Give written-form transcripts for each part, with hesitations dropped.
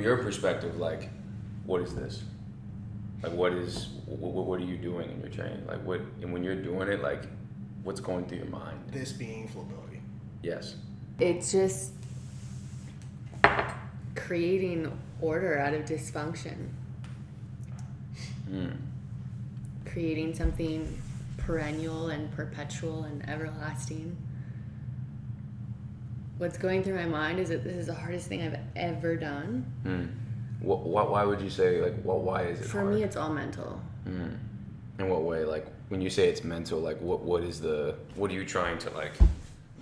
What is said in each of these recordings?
Your perspective, like, what is this? Like, what are you doing in your training? Like, what, and when you're doing it, like, what's going through your mind? This being Flobility. Yes. It's just creating order out of dysfunction. Creating something perennial and perpetual and everlasting. What's going through my mind is that this is the hardest thing I've ever done. Why would you say, like, why is it For hard? me, it's all mental. In what way? Like, when you say it's mental, like, what are you trying to, like,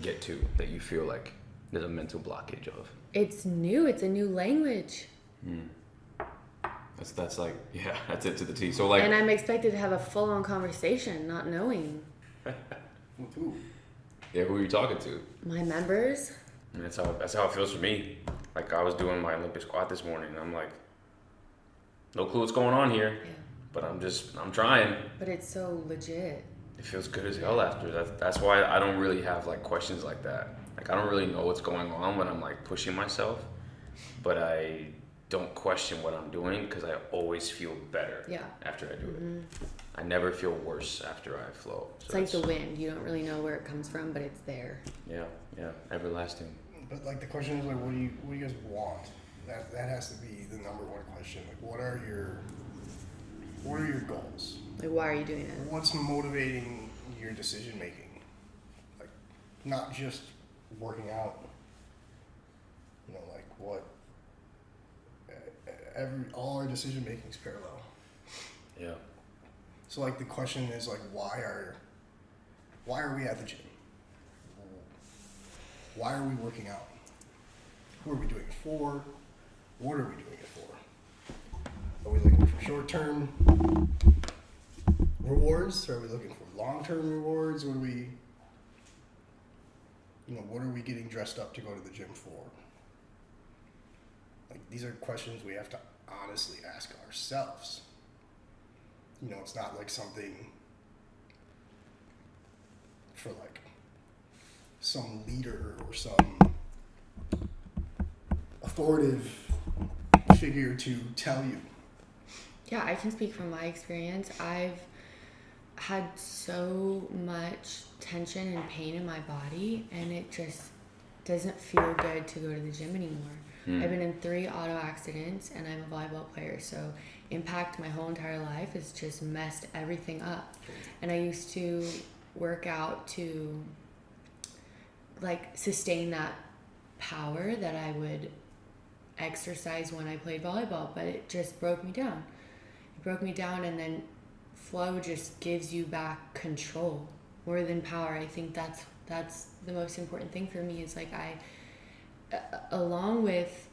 get to that you feel like there's a mental blockage of? It's new. It's a new language. That's like, yeah, that's it to the T. So, like, And I'm expected to have a full-on conversation, not knowing. With who? yeah, who are you talking to? My members. And that's how it feels for me. Like, I was doing my Olympic squat this morning, and I'm like, no clue what's going on here, Yeah. but I'm trying. But it's so legit. It feels good as hell after. That's why I don't really have, like, questions like that. Like, I don't really know what's going on when I'm, like, pushing myself, but I don't question what I'm doing because I always feel better after I do it. I never feel worse after I flow. So It's like the wind. You don't really know where it comes from, but it's there. Yeah, everlasting. But like the question is like, what do you guys want? That has to be the number one question. Like, what are your goals? Like, why are you doing it? What's motivating your decision making? Like, not just working out. You know, like what? All our decision making is parallel. Yeah. So like the question is like, why are we at the gym? Why are we working out? Who are we doing it for? What are we doing it for? Are we looking for short-term rewards? Are we looking for long-term rewards? What are we getting dressed up to go to the gym for? Like, these are questions we have to honestly ask ourselves. You know, it's not like something for like some leader or some authoritative figure to tell you. Yeah, I can speak from my experience. I've had so much tension and pain in my body, and it just doesn't feel good to go to the gym anymore. I've been in 3 auto accidents, and I'm a volleyball player, so impact my whole entire life has just messed everything up. And I used to work out to like sustain that power that I would exercise when I played volleyball, but it just broke me down. It broke me down, and then flow just gives you back control more than power. I think that's the most important thing for me. Is like along with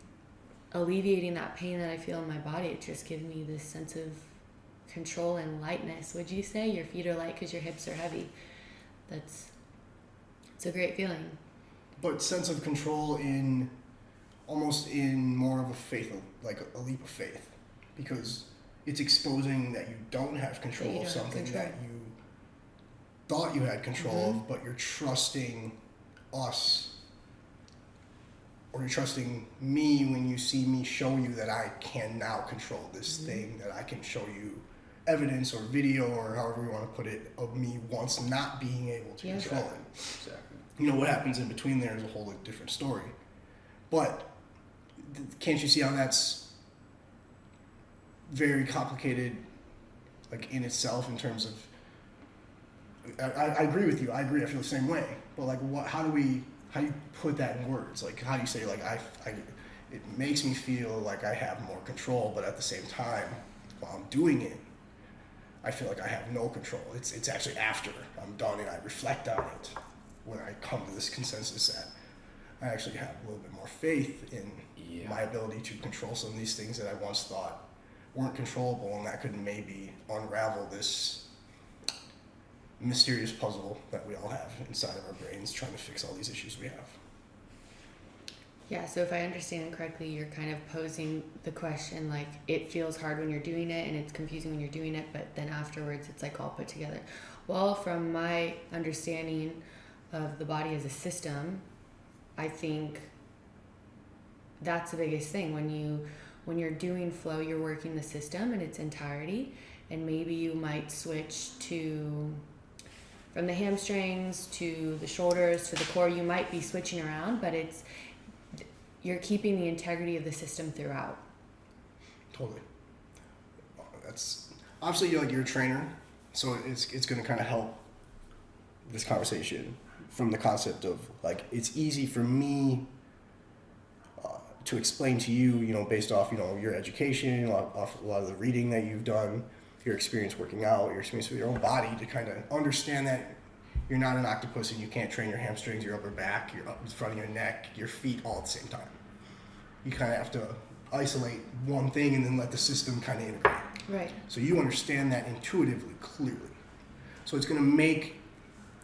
alleviating that pain that I feel in my body, it just gives me this sense of control and lightness. Would you say your feet are light because your hips are heavy? It's a great feeling. But sense of control in almost in more of a faith, like a leap of faith, because it's exposing that you don't have control of something that you thought you had control of, but you're trusting us, or you're trusting me when you see me show you that I can now control this thing, that I can show you evidence or video or however you want to put it of me once not being able to control it. Exactly. You know, what happens in between there is a whole different story. But can't you see how that's very complicated, like in itself, in terms of, I agree with you. I agree. I feel the same way. But like, how do you put that in words? Like, how do you say, like, it makes me feel like I have more control, but at the same time, while I'm doing it, I feel like I have no control. It's actually after I'm done and I reflect on it when I come to this consensus that I actually have a little bit more faith in my ability to control some of these things that I once thought weren't controllable, and that could maybe unravel this mysterious puzzle that we all have inside of our brains trying to fix all these issues we have. Yeah, so if I understand it correctly, you're kind of posing the question like, it feels hard when you're doing it and it's confusing when you're doing it, but then afterwards it's like all put together. Well, from my understanding of the body as a system, I think that's the biggest thing. when you're doing flow, you're working the system in its entirety, and maybe you might switch to from the hamstrings to the shoulders to the core. You might be switching around, but you're keeping the integrity of the system throughout. Totally. That's obviously you're a trainer, so it's going to kind of help this conversation from the concept of like it's easy for me to explain to you, based off your education, off a lot of the reading that you've done, your experience working out, your experience with your own body, to kind of understand that you're not an octopus and you can't train your hamstrings, your upper back, your front of your neck, your feet all at the same time. You kind of have to isolate one thing and then let the system kind of integrate. Right. So you understand that intuitively, clearly. So it's going to make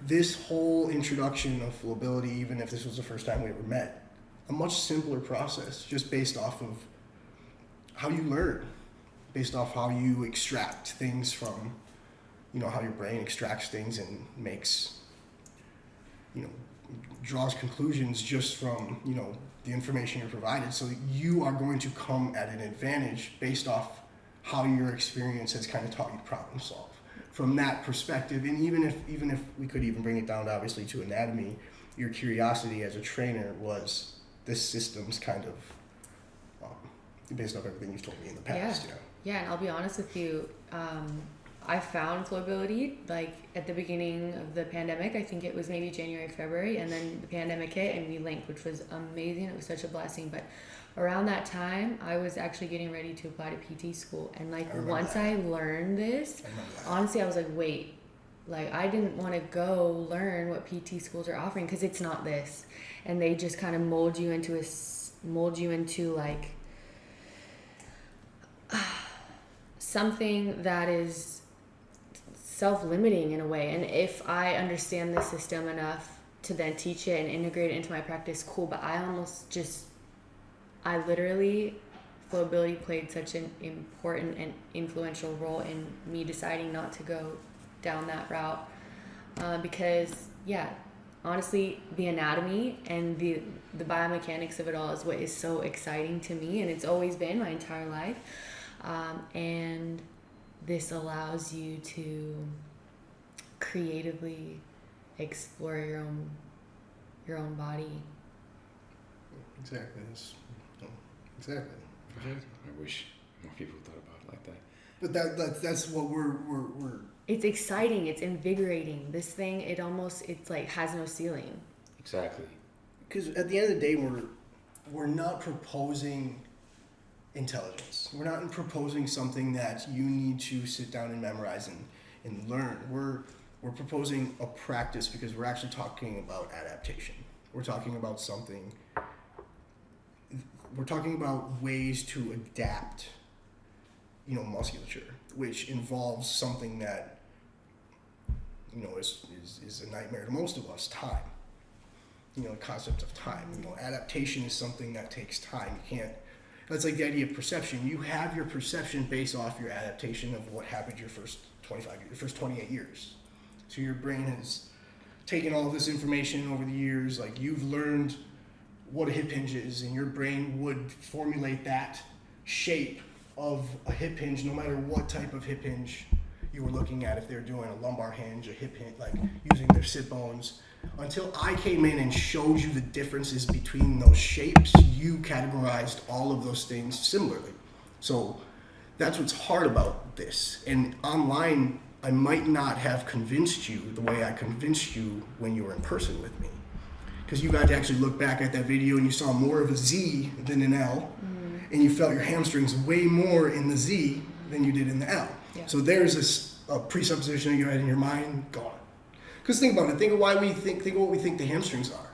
this whole introduction of Flobility, even if this was the first time we ever met, a much simpler process, just based off of how you learn, based off how you extract things from, how your brain extracts things and makes, draws conclusions just from, the information you're provided. So you are going to come at an advantage based off how your experience has kind of taught you to problem solve. From that perspective, and even if we could even bring it down, obviously, to anatomy, your curiosity as a trainer was this system's kind of based off everything you've told me in the past. Yeah, and I'll be honest with you, I found Flobility like at the beginning of the pandemic. I think it was maybe January, February, and then the pandemic hit and we linked, which was amazing. It was such a blessing. But around that time, I was actually getting ready to apply to PT school, and like once I learned this, honestly, I was like, wait, like I didn't want to go learn what PT schools are offering because it's not this, and they just kind of mold you into like something that is self-limiting in a way. And if I understand the system enough to then teach it and integrate it into my practice, cool. But I literally, Flobility played such an important and influential role in me deciding not to go down that route because, honestly, the anatomy and the biomechanics of it all is what is so exciting to me, and it's always been my entire life. And this allows you to creatively explore your own body. Exactly. Exactly. I wish more people thought about it like that. But that's what we're. It's exciting. It's invigorating. This thing, it's like has no ceiling. Exactly. Because at the end of the day, we're not proposing intelligence. We're not proposing something that you need to sit down and memorize and learn. We're proposing a practice because we're actually talking about adaptation. We're talking about something. We're talking about ways to adapt, musculature, which involves something that, is a nightmare to most of us, time. The concept of time. Adaptation is something that takes time. You can't. That's like the idea of perception. You have your perception based off your adaptation of what happened your first 28 years. So your brain has taken all of this information over the years. Like you've learned what a hip hinge is, and your brain would formulate that shape of a hip hinge no matter what type of hip hinge you were looking at. If they're doing a lumbar hinge, a hip hinge, like using their sit bones. Until I came in and showed you the differences between those shapes, you categorized all of those things similarly. So that's what's hard about this. And online, I might not have convinced you the way I convinced you when you were in person with me. Because you got to actually look back at that video and you saw more of a Z than an L, and you felt your hamstrings way more in the Z than you did in the L. Yeah. So there's a presupposition you had in your mind gone. Because think about it. Think of what we think the hamstrings are.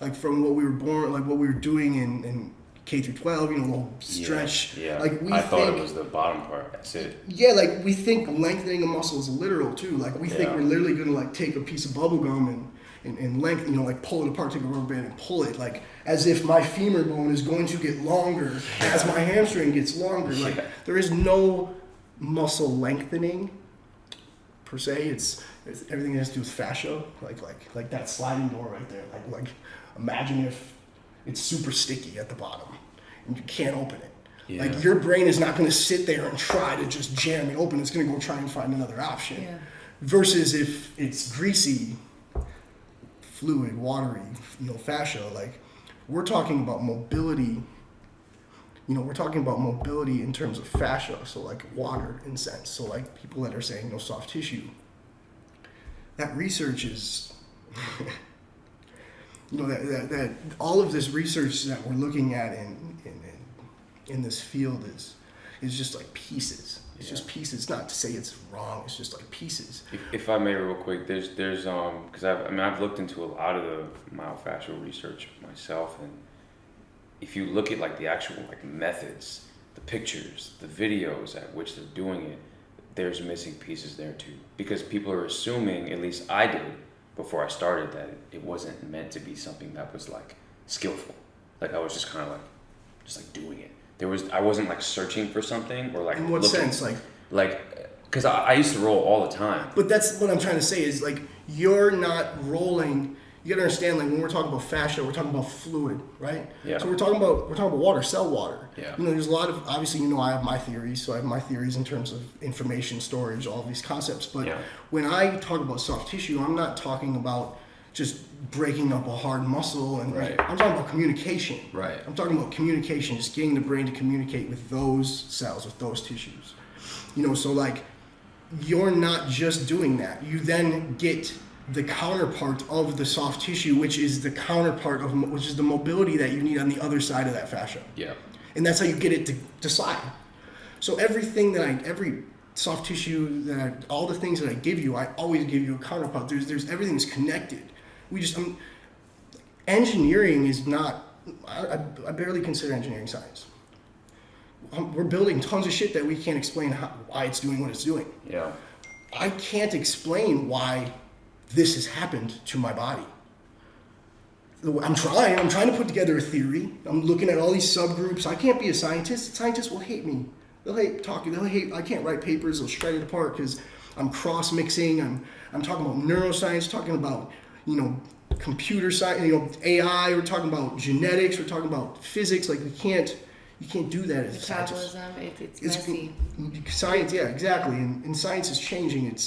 Like from what we were born, like what we were doing in K through 12, little stretch. Yeah. Like I thought it was the bottom part. That's it. Yeah, like we think lengthening a muscle is literal too. Like we think we're literally gonna like take a piece of bubble gum and lengthen, like pull it apart, take a rubber band and pull it, like as if my femur bone is going to get longer as my hamstring gets longer. Like there is no muscle lengthening per se. It's everything that has to do with fascia, like that sliding door right there. Like imagine if it's super sticky at the bottom and you can't open it. Yeah. Like your brain is not going to sit there and try to just jam it open. It's going to go try and find another option. Yeah. Versus if it's greasy, fluid, watery, fascia, like we're talking about mobility. We're talking about mobility in terms of fascia, so like water in sense. So like people that are saying no soft tissue. That research is, that all of this research that we're looking at in this field is just like pieces. It's just pieces. It's not to say it's wrong. It's just like pieces. If I may, real quick, there's because I've looked into a lot of the myofascial research myself, and if you look at like the actual like methods, the pictures, the videos at which they're doing it, there's missing pieces there too. Because people are assuming, at least I did before I started, that it wasn't meant to be something that was like skillful. Like I was just kind of like doing it. I wasn't like searching for something or like. In what sense, because I used to roll all the time. But that's what I'm trying to say is like you're not rolling. You gotta understand, like when we're talking about fascia, we're talking about fluid, right? Yeah. So we're talking about water, cell water. Yeah. There's a lot of, obviously, I have my theories, so I have my theories in terms of information storage, all these concepts. But when I talk about soft tissue, I'm not talking about just breaking up a hard muscle, and right. I'm talking about communication. Right. I'm talking about communication, just getting the brain to communicate with those cells, with those tissues. So like you're not just doing that. You then get the counterpart of the soft tissue, which is the counterpart of, which is the mobility that you need on the other side of that fascia. Yeah. And that's how you get it to slide. So every soft tissue all the things that I give you, I always give you a counterpart. Everything's connected. Engineering is not, I barely consider engineering science. We're building tons of shit that we can't explain why it's doing what it's doing. Yeah. I can't explain why this has happened to my body. I'm trying to put together a theory. I'm looking at all these subgroups. I can't be a scientist. Scientists will hate me. They'll hate talking. I can't write papers. They'll shred it apart because I'm cross-mixing. I'm talking about neuroscience, talking about, computer science, AI. We're talking about genetics. We're talking about physics. Like you can't do that as a scientist. Metabolism, it's messy. Science, yeah, exactly. And science is changing.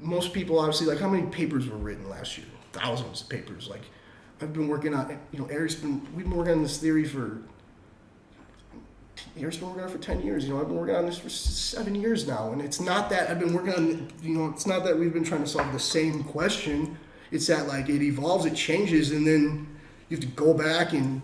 Most people obviously, like how many papers were written last year? Thousands of papers. Like I've been working on, we've been working on this theory Eric's been working on it for 10 years. I've been working on this for 7 years now. And it's not that I've been working on, it's not that we've been trying to solve the same question. It's that like it evolves, it changes, and then you have to go back and,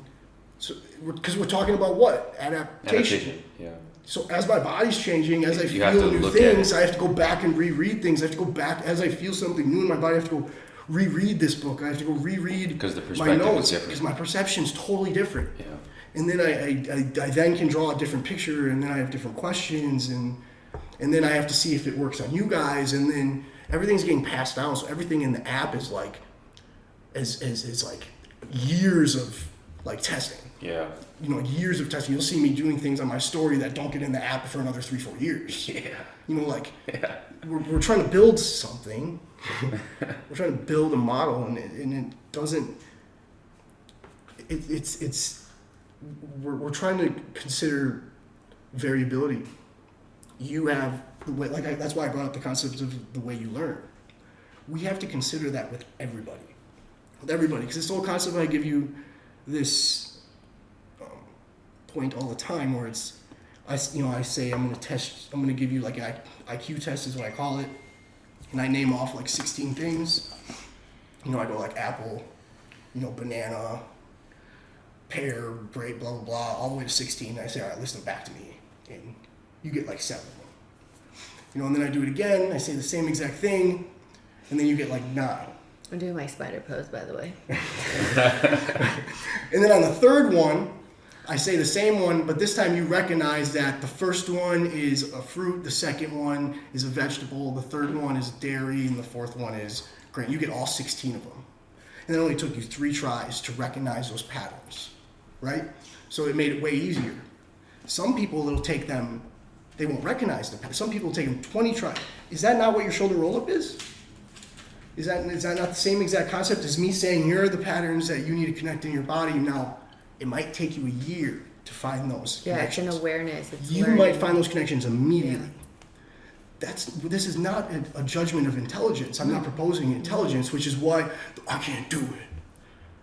because we're talking about what? Adaptation. Yeah. So as my body's changing, as I You have to feel new look things, at it. I have to go back and reread things. I have to go back as I feel something new in my body. I have to go reread this book. I have to go reread Because the my perspective is notes different. because my perception's totally different. Yeah. And then I then can draw a different picture, and then I have different questions, and then I have to see if it works on you guys, and then everything's getting passed down. So everything in the app is like, is like years of like testing. Yeah. Years of testing. You'll see me doing things on my story that don't get in the app for another 3-4 years. Yeah. We're trying to build something. We're trying to build a model, and it doesn't. We're trying to consider variability. You have the way, that's why I brought up the concept of the way you learn. We have to consider that with everybody, because this whole concept I give you this point all the time where I say I'm going to give you like an IQ test is what I call it, and I name off like 16 things. I go like apple, banana, pear, grape, blah, blah, blah, all the way to 16. And I say, all right, list them back to me. And you get like 7 of them. And then I do it again. I say the same exact thing. And then you get like 9. I'm doing my spider pose, by the way. And then on the third one, I say the same one, but this time you recognize that the first one is a fruit, the second one is a vegetable, the third one is dairy, and the fourth one is grain. You get all 16 of them. And it only took you 3 tries to recognize those patterns, right? So it made it way easier. Some people, they won't recognize the pattern. Some people take them 20 tries. Is that not what your shoulder roll-up is? Is that not the same exact concept as me saying, here are the patterns that you need to connect in your body? Now, it might take you a year to find those Yeah, it's connections. an awareness. It's You learning. might find those connections immediately. Yeah. This is not a judgment of intelligence. I'm not proposing intelligence, which is why I can't do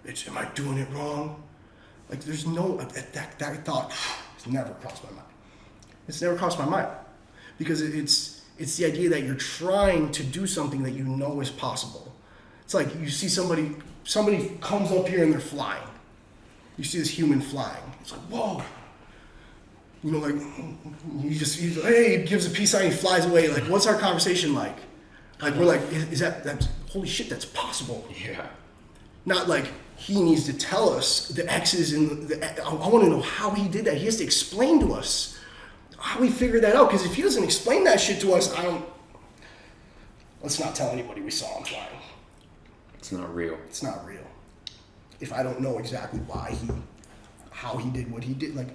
it. Am I doing it wrong? Like, there's no, that thought has never crossed my mind. It's never crossed my mind. Because it's the idea that you're trying to do something that you know is possible. It's like you see somebody comes up here and they're flying. You see this human flying. It's like, whoa. You know, like, hey, he gives a peace sign, he flies away. Like, what's our conversation like? Like, we're like, that's holy shit, that's possible. Yeah. Not like he needs to tell us the X's and I want to know how he did that. He has to explain to us how we figured that out. Because if he doesn't explain that shit to us, let's not tell anybody we saw him flying. It's not real. It's not real. If I don't know exactly how he did what he did, like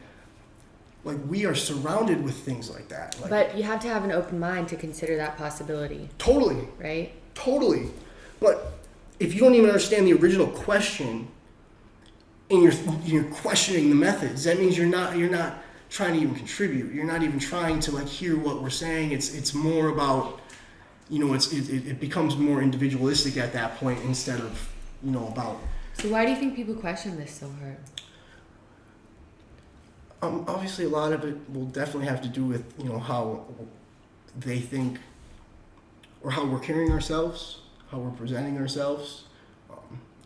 we are surrounded with things like that. Like, But you have to have an open mind to consider that possibility, totally, right? totally. But if you don't even understand the original question, and you're questioning the methods, that means you're not trying to even contribute. You're not even trying to like hear what we're saying. It's more about, it becomes more individualistic at that point instead of about. So why do you think people question this so hard? Obviously, a lot of it will definitely have to do with how they think, or how we're carrying ourselves, how we're presenting ourselves.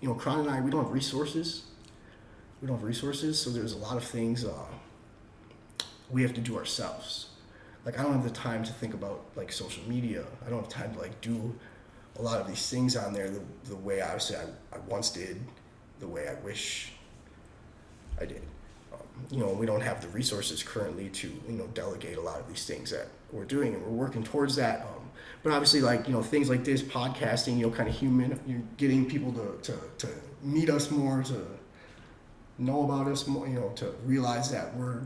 Karon and I, we don't have resources. So there's a lot of things we have to do ourselves. Like, I don't have the time to think about like social media. I don't have time to like do a lot of these things on there the way I once did, the way I wish I did. We don't have the resources currently to delegate a lot of these things that we're doing, and we're working towards that. But obviously, like things like this, podcasting, kind of human, you're getting people to meet us more, to know about us more, to realize that we're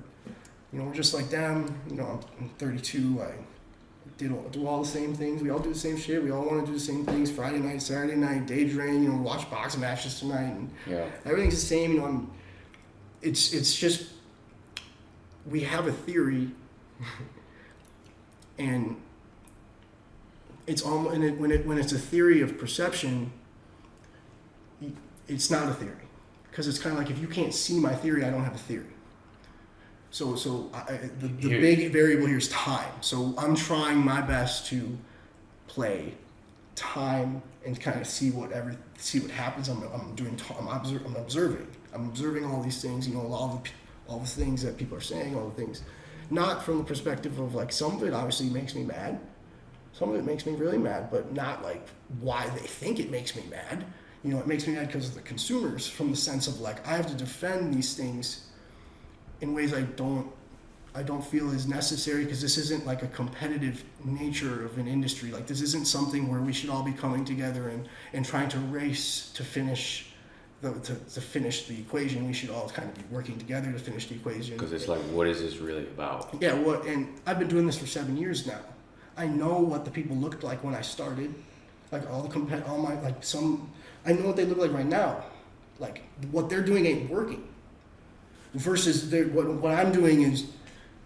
just like them. I'm 32. I do all the same things. We all do the same shit. We all want to do the same things. Friday night, Saturday night, daydream. Watch boxing matches tonight, and everything's the same. It's just we have a theory, and it's almost when it's a theory of perception, it's not a theory, because it's kind of like, if you can't see my theory, I don't have a theory. So the big variable here is time. So I'm trying my best to play time and kind of see what happens. I'm observing. I'm observing all these things. All the things that people are saying. All the things, not from the perspective of like, some of it obviously makes me mad. Some of it makes me really mad, but not like why they think it makes me mad. It makes me mad because of the consumers, from the sense of like, I have to defend these things in ways I don't feel is necessary, because this isn't like a competitive nature of an industry. Like, this isn't something where we should all be coming together and trying to race to finish to finish the equation. We should all kind of be working together to finish the equation. Because it's like, what is this really about? Yeah, and I've been doing this for 7 years now. I know what the people looked like when I started. Like, I know what they look like right now. Like, what they're doing ain't working. Versus what I'm doing is,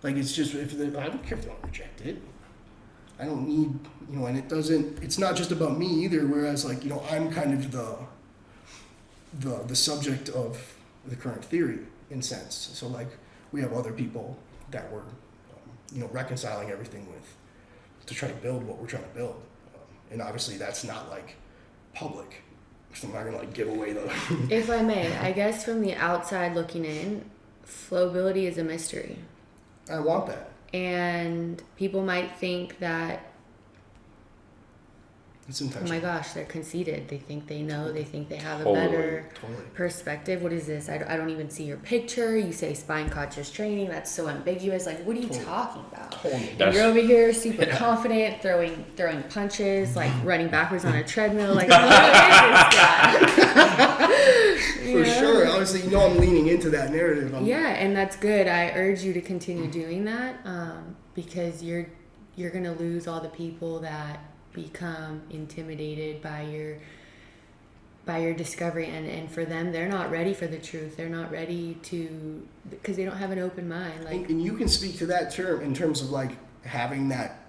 like, it's just, I don't care if they don't reject it. I don't need, and it's not just about me either. Whereas, like, I'm kind of the subject of the current theory, in sense. So, like, we have other people that we're, reconciling everything with, to try to build what we're trying to build. And obviously that's not like public. So I'm not gonna like give away the. If I may, I guess from the outside looking in, Flobility is a mystery. I want that. And people might think that, It's oh intentional. my gosh, they're conceited. They think they know. They think they have a Totally. better Totally. perspective. What is this? I don't even see your picture. You say spine conscious training. That's so ambiguous. Like, what are you Totally. talking about? Totally. And you're over here super confident, throwing punches, like running backwards on a treadmill. Like, who is this guy? For sure. Obviously, I'm leaning into that narrative. Yeah, and that's good. I urge you to continue doing that, because you're gonna lose all the people that become intimidated by by your discovery, and for them, they're not ready for the truth. They're not ready to, because they don't have an open mind. Like, and you can speak to that term in terms of like having that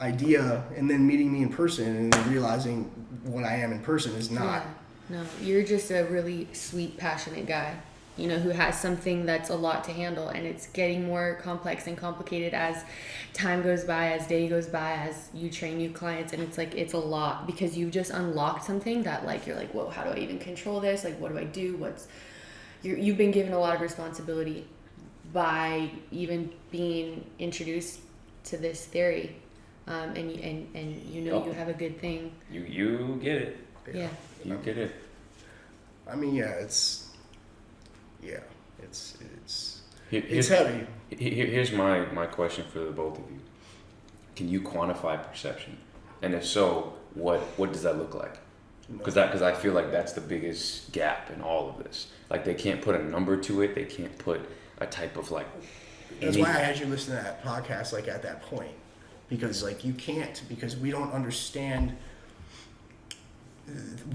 idea and then meeting me in person and then realizing what I am in person is not. yeah, no, you're just a really sweet, passionate guy, you know, who has something that's a lot to handle, and it's getting more complex and complicated as time goes by, as day goes by, as you train new clients, and it's like, it's a lot, because you've just unlocked something that, like, you're like, whoa, how do I even control this? Like, what do I do? You've been given a lot of responsibility by even being introduced to this theory, and you know, you have a good thing. You get it. Yeah. You get it. I mean, yeah, it's Here's heavy. Here's my question for the both of you. Can you quantify perception? And if so, what does that look like? Because I feel like that's the biggest gap in all of this. Like, they can't put a number to it. They can't put a type of like. That's why I had you listen to that podcast like at that point, because like you can't, because we don't understand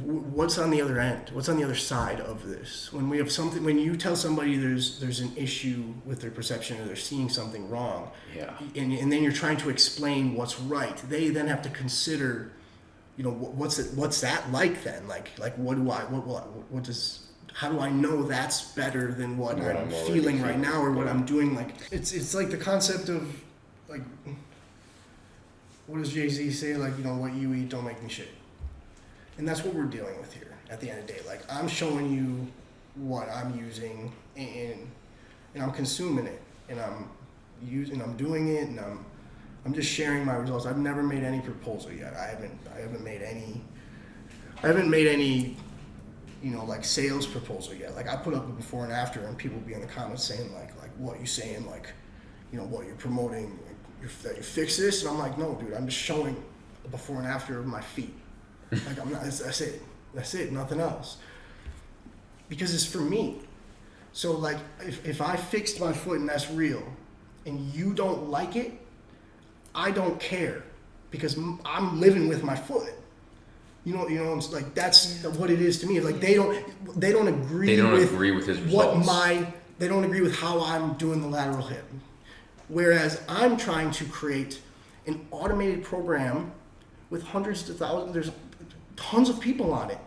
what's on the other end, what's on the other side of this. When we have something, when you tell somebody there's an issue with their perception or they're seeing something wrong, Yeah. and then you're trying to explain what's right, they then have to consider, you know, what's that like then? Like how do I know that's better than what I'm feeling right now or what I'm doing? Like it's like the concept of like, what does Jay-Z say? Like, you know, what you eat don't make me shit. And that's what we're dealing with here at the end of the day. Like, I'm showing you what I'm using and I'm consuming it and I'm doing it and I'm just sharing my results. I've never made any proposal yet. I haven't made any, you know, like sales proposal yet. Like, I put up a before and after and people be in the comments saying like what you saying, like, you know, what you're promoting, that you fix this. And I'm like, no, dude, I'm just showing the before and after of my feet. Like, I'm not, that's it, nothing else. Because it's for me. So like, if I fixed my foot and that's real, and you don't like it, I don't care, because I'm living with my foot. You know, it's like, that's what it is to me. Like, they don't agree. They don't agree with his results. They don't agree with how I'm doing the lateral hip. Whereas I'm trying to create an automated program with hundreds to thousands. There's tons of people on it.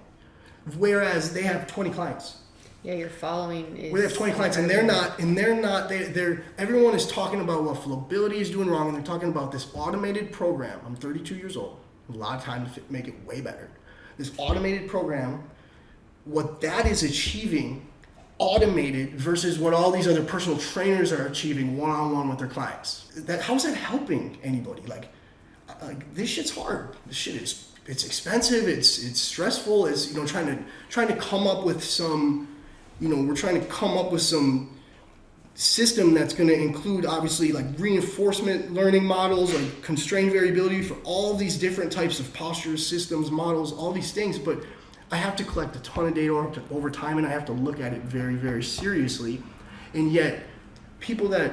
Whereas they have 20 clients. Yeah, your following is. We have 20 clients, and they're everyone is talking about what Flobility is doing wrong, and they're talking about this automated program. I'm 32 years old. A lot of time to make it way better. This automated program, what that is achieving, automated, versus what all these other personal trainers are achieving one-on-one with their clients. How's that helping anybody? Like this shit's hard. This shit is. It's expensive. It's stressful. It's, you know, trying to come up with some, you know, we're trying to come up with some system that's going to include obviously like reinforcement learning models, like constrained variability for all these different types of postures, systems, models, all these things. But I have to collect a ton of data over time, and I have to look at it very, very seriously. And yet, people that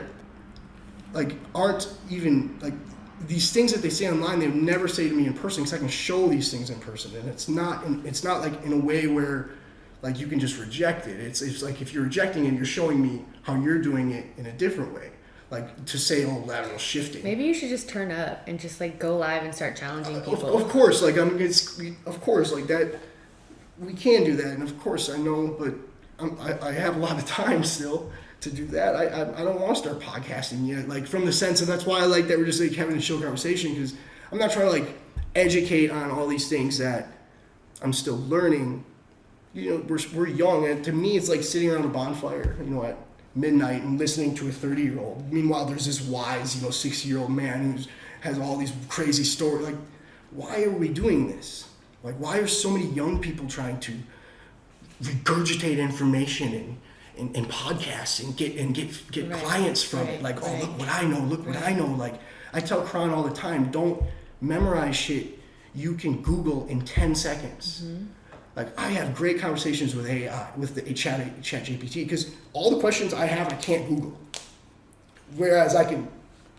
like aren't even like. These things that they say online, they would never say to me in person, because I can show these things in person, and it's not like in a way where like you can just reject it. It's like if you're rejecting it, you're showing me how you're doing it in a different way, like to say, oh, lateral shifting. Maybe you should just turn up and just like go live and start challenging people. Of course, like of course, like that, we can do that, and of course I know, but I have a lot of time still to do that. I don't want to start podcasting yet, like from the sense of, that's why I like that we're just like having a chill conversation, because I'm not trying to like educate on all these things that I'm still learning. You know, we're young, and to me it's like sitting around a bonfire, you know, at midnight and listening to a 30-year-old. Meanwhile, there's this wise, you know, 60-year-old man who has all these crazy stories. Like, why are we doing this? Like, why are so many young people trying to regurgitate information and podcasts and get right, clients from it? Like, oh, look what I know. Like, I tell Karon all the time, don't memorize shit you can Google in 10 seconds. Mm-hmm. Like, I have great conversations with AI, with the chat GPT, because all the questions I have, I can't Google. Whereas I can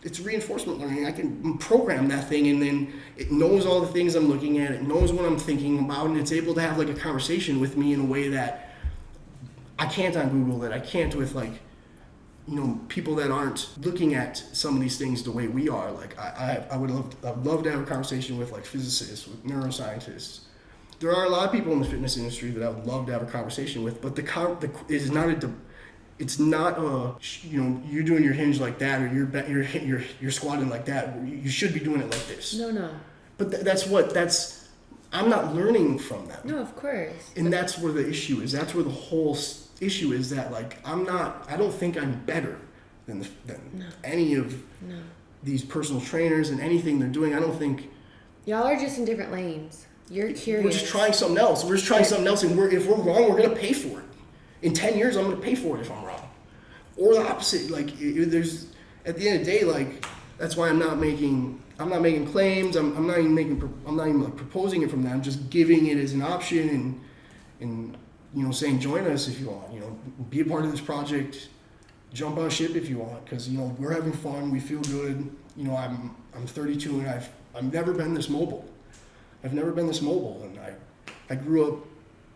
it's reinforcement learning. I can program that thing, and then it knows all the things I'm looking at. It knows what I'm thinking about, and it's able to have like a conversation with me in a way that I can't on Google, that I can't with like, you know, people that aren't looking at some of these things the way we are. Like I'd love to have a conversation with like physicists, with neuroscientists. There are a lot of people in the fitness industry that I would love to have a conversation with, but it's not you know, you're doing your hinge like that, or you're squatting like that. You should be doing it like this. No. But I'm not learning from them. No, of course. And that's where the issue is. That's where the whole issue is, that like I don't think I'm better than any of these personal trainers and anything they're doing. I don't think. Y'all are just in different lanes. You're curious. We're just trying something else. We're just trying something else, and if we're wrong, we're gonna pay for it. In 10 years, I'm gonna pay for it if I'm wrong. Or the opposite. Like there's, at the end of the day, like that's why I'm not making claims. I'm not even like proposing it from that. I'm just giving it as an option, and you know, saying join us if you want. You know, be a part of this project. Jump on ship if you want, because you know we're having fun. We feel good. You know, I'm 32 and I've never been this mobile. I've never been this mobile, and I grew up,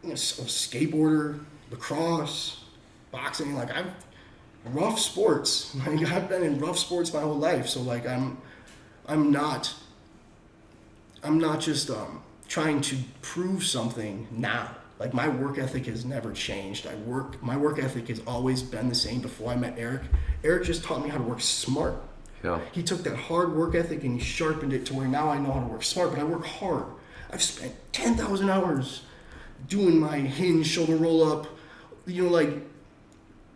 you know, a skateboarder, lacrosse, boxing. Like rough sports. Like I've been in rough sports my whole life. So like I'm not just trying to prove something now. Like my work ethic has never changed. My work ethic has always been the same. Before I met Eric, Eric just taught me how to work smart. Yeah. He took that hard work ethic and he sharpened it to where now I know how to work smart, but I work hard. I've spent 10,000 hours doing my hinge, shoulder roll up, you know, like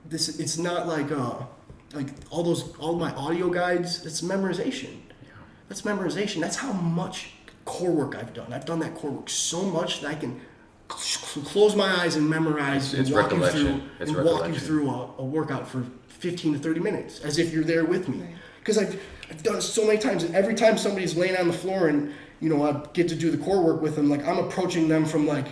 this. It's not like all my audio guides. It's memorization. Yeah. That's memorization. That's how much core work I've done. I've done that core work so much that I can close my eyes and memorize and walk you through a workout for 15 to 30 minutes as if you're there with me. Because I've done it so many times, and every time somebody's laying on the floor and you know I get to do the core work with them, like I'm approaching them from like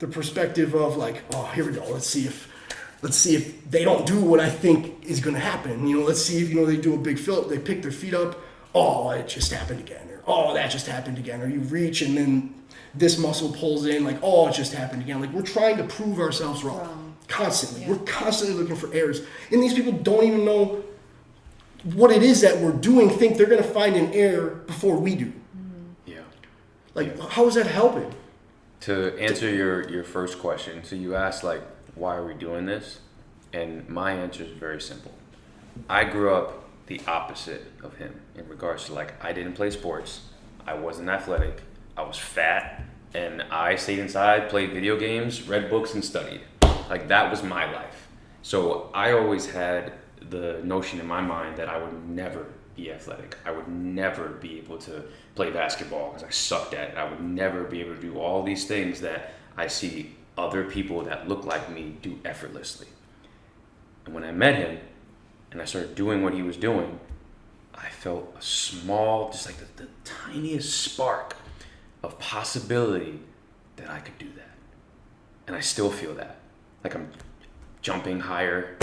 the perspective of like, oh, here we go. Let's see if they don't do what I think is going to happen. You know, let's see if, you know, they do a big flip, they pick their feet up. Oh, it just happened again. Or, oh, that just happened again. Or you reach and then this muscle pulls in, like, oh, it just happened again. Like, we're trying to prove ourselves wrong. Constantly. Yeah. We're constantly looking for errors. And these people don't even know what it is that we're doing, think they're going to find an error before we do. Yeah. Like, how is that helping? To answer your first question, so you asked, like, why are we doing this? And my answer is very simple. I grew up the opposite of him in regards to, like, I didn't play sports. I wasn't athletic. I was fat, and I stayed inside, played video games, read books, and studied. Like, that was my life. So I always had the notion in my mind that I would never be athletic. I would never be able to play basketball because I sucked at it. I would never be able to do all these things that I see other people that look like me do effortlessly. And when I met him and I started doing what he was doing, I felt a small, just like the tiniest spark of possibility that I could do that. And I still feel that. Like I'm jumping higher.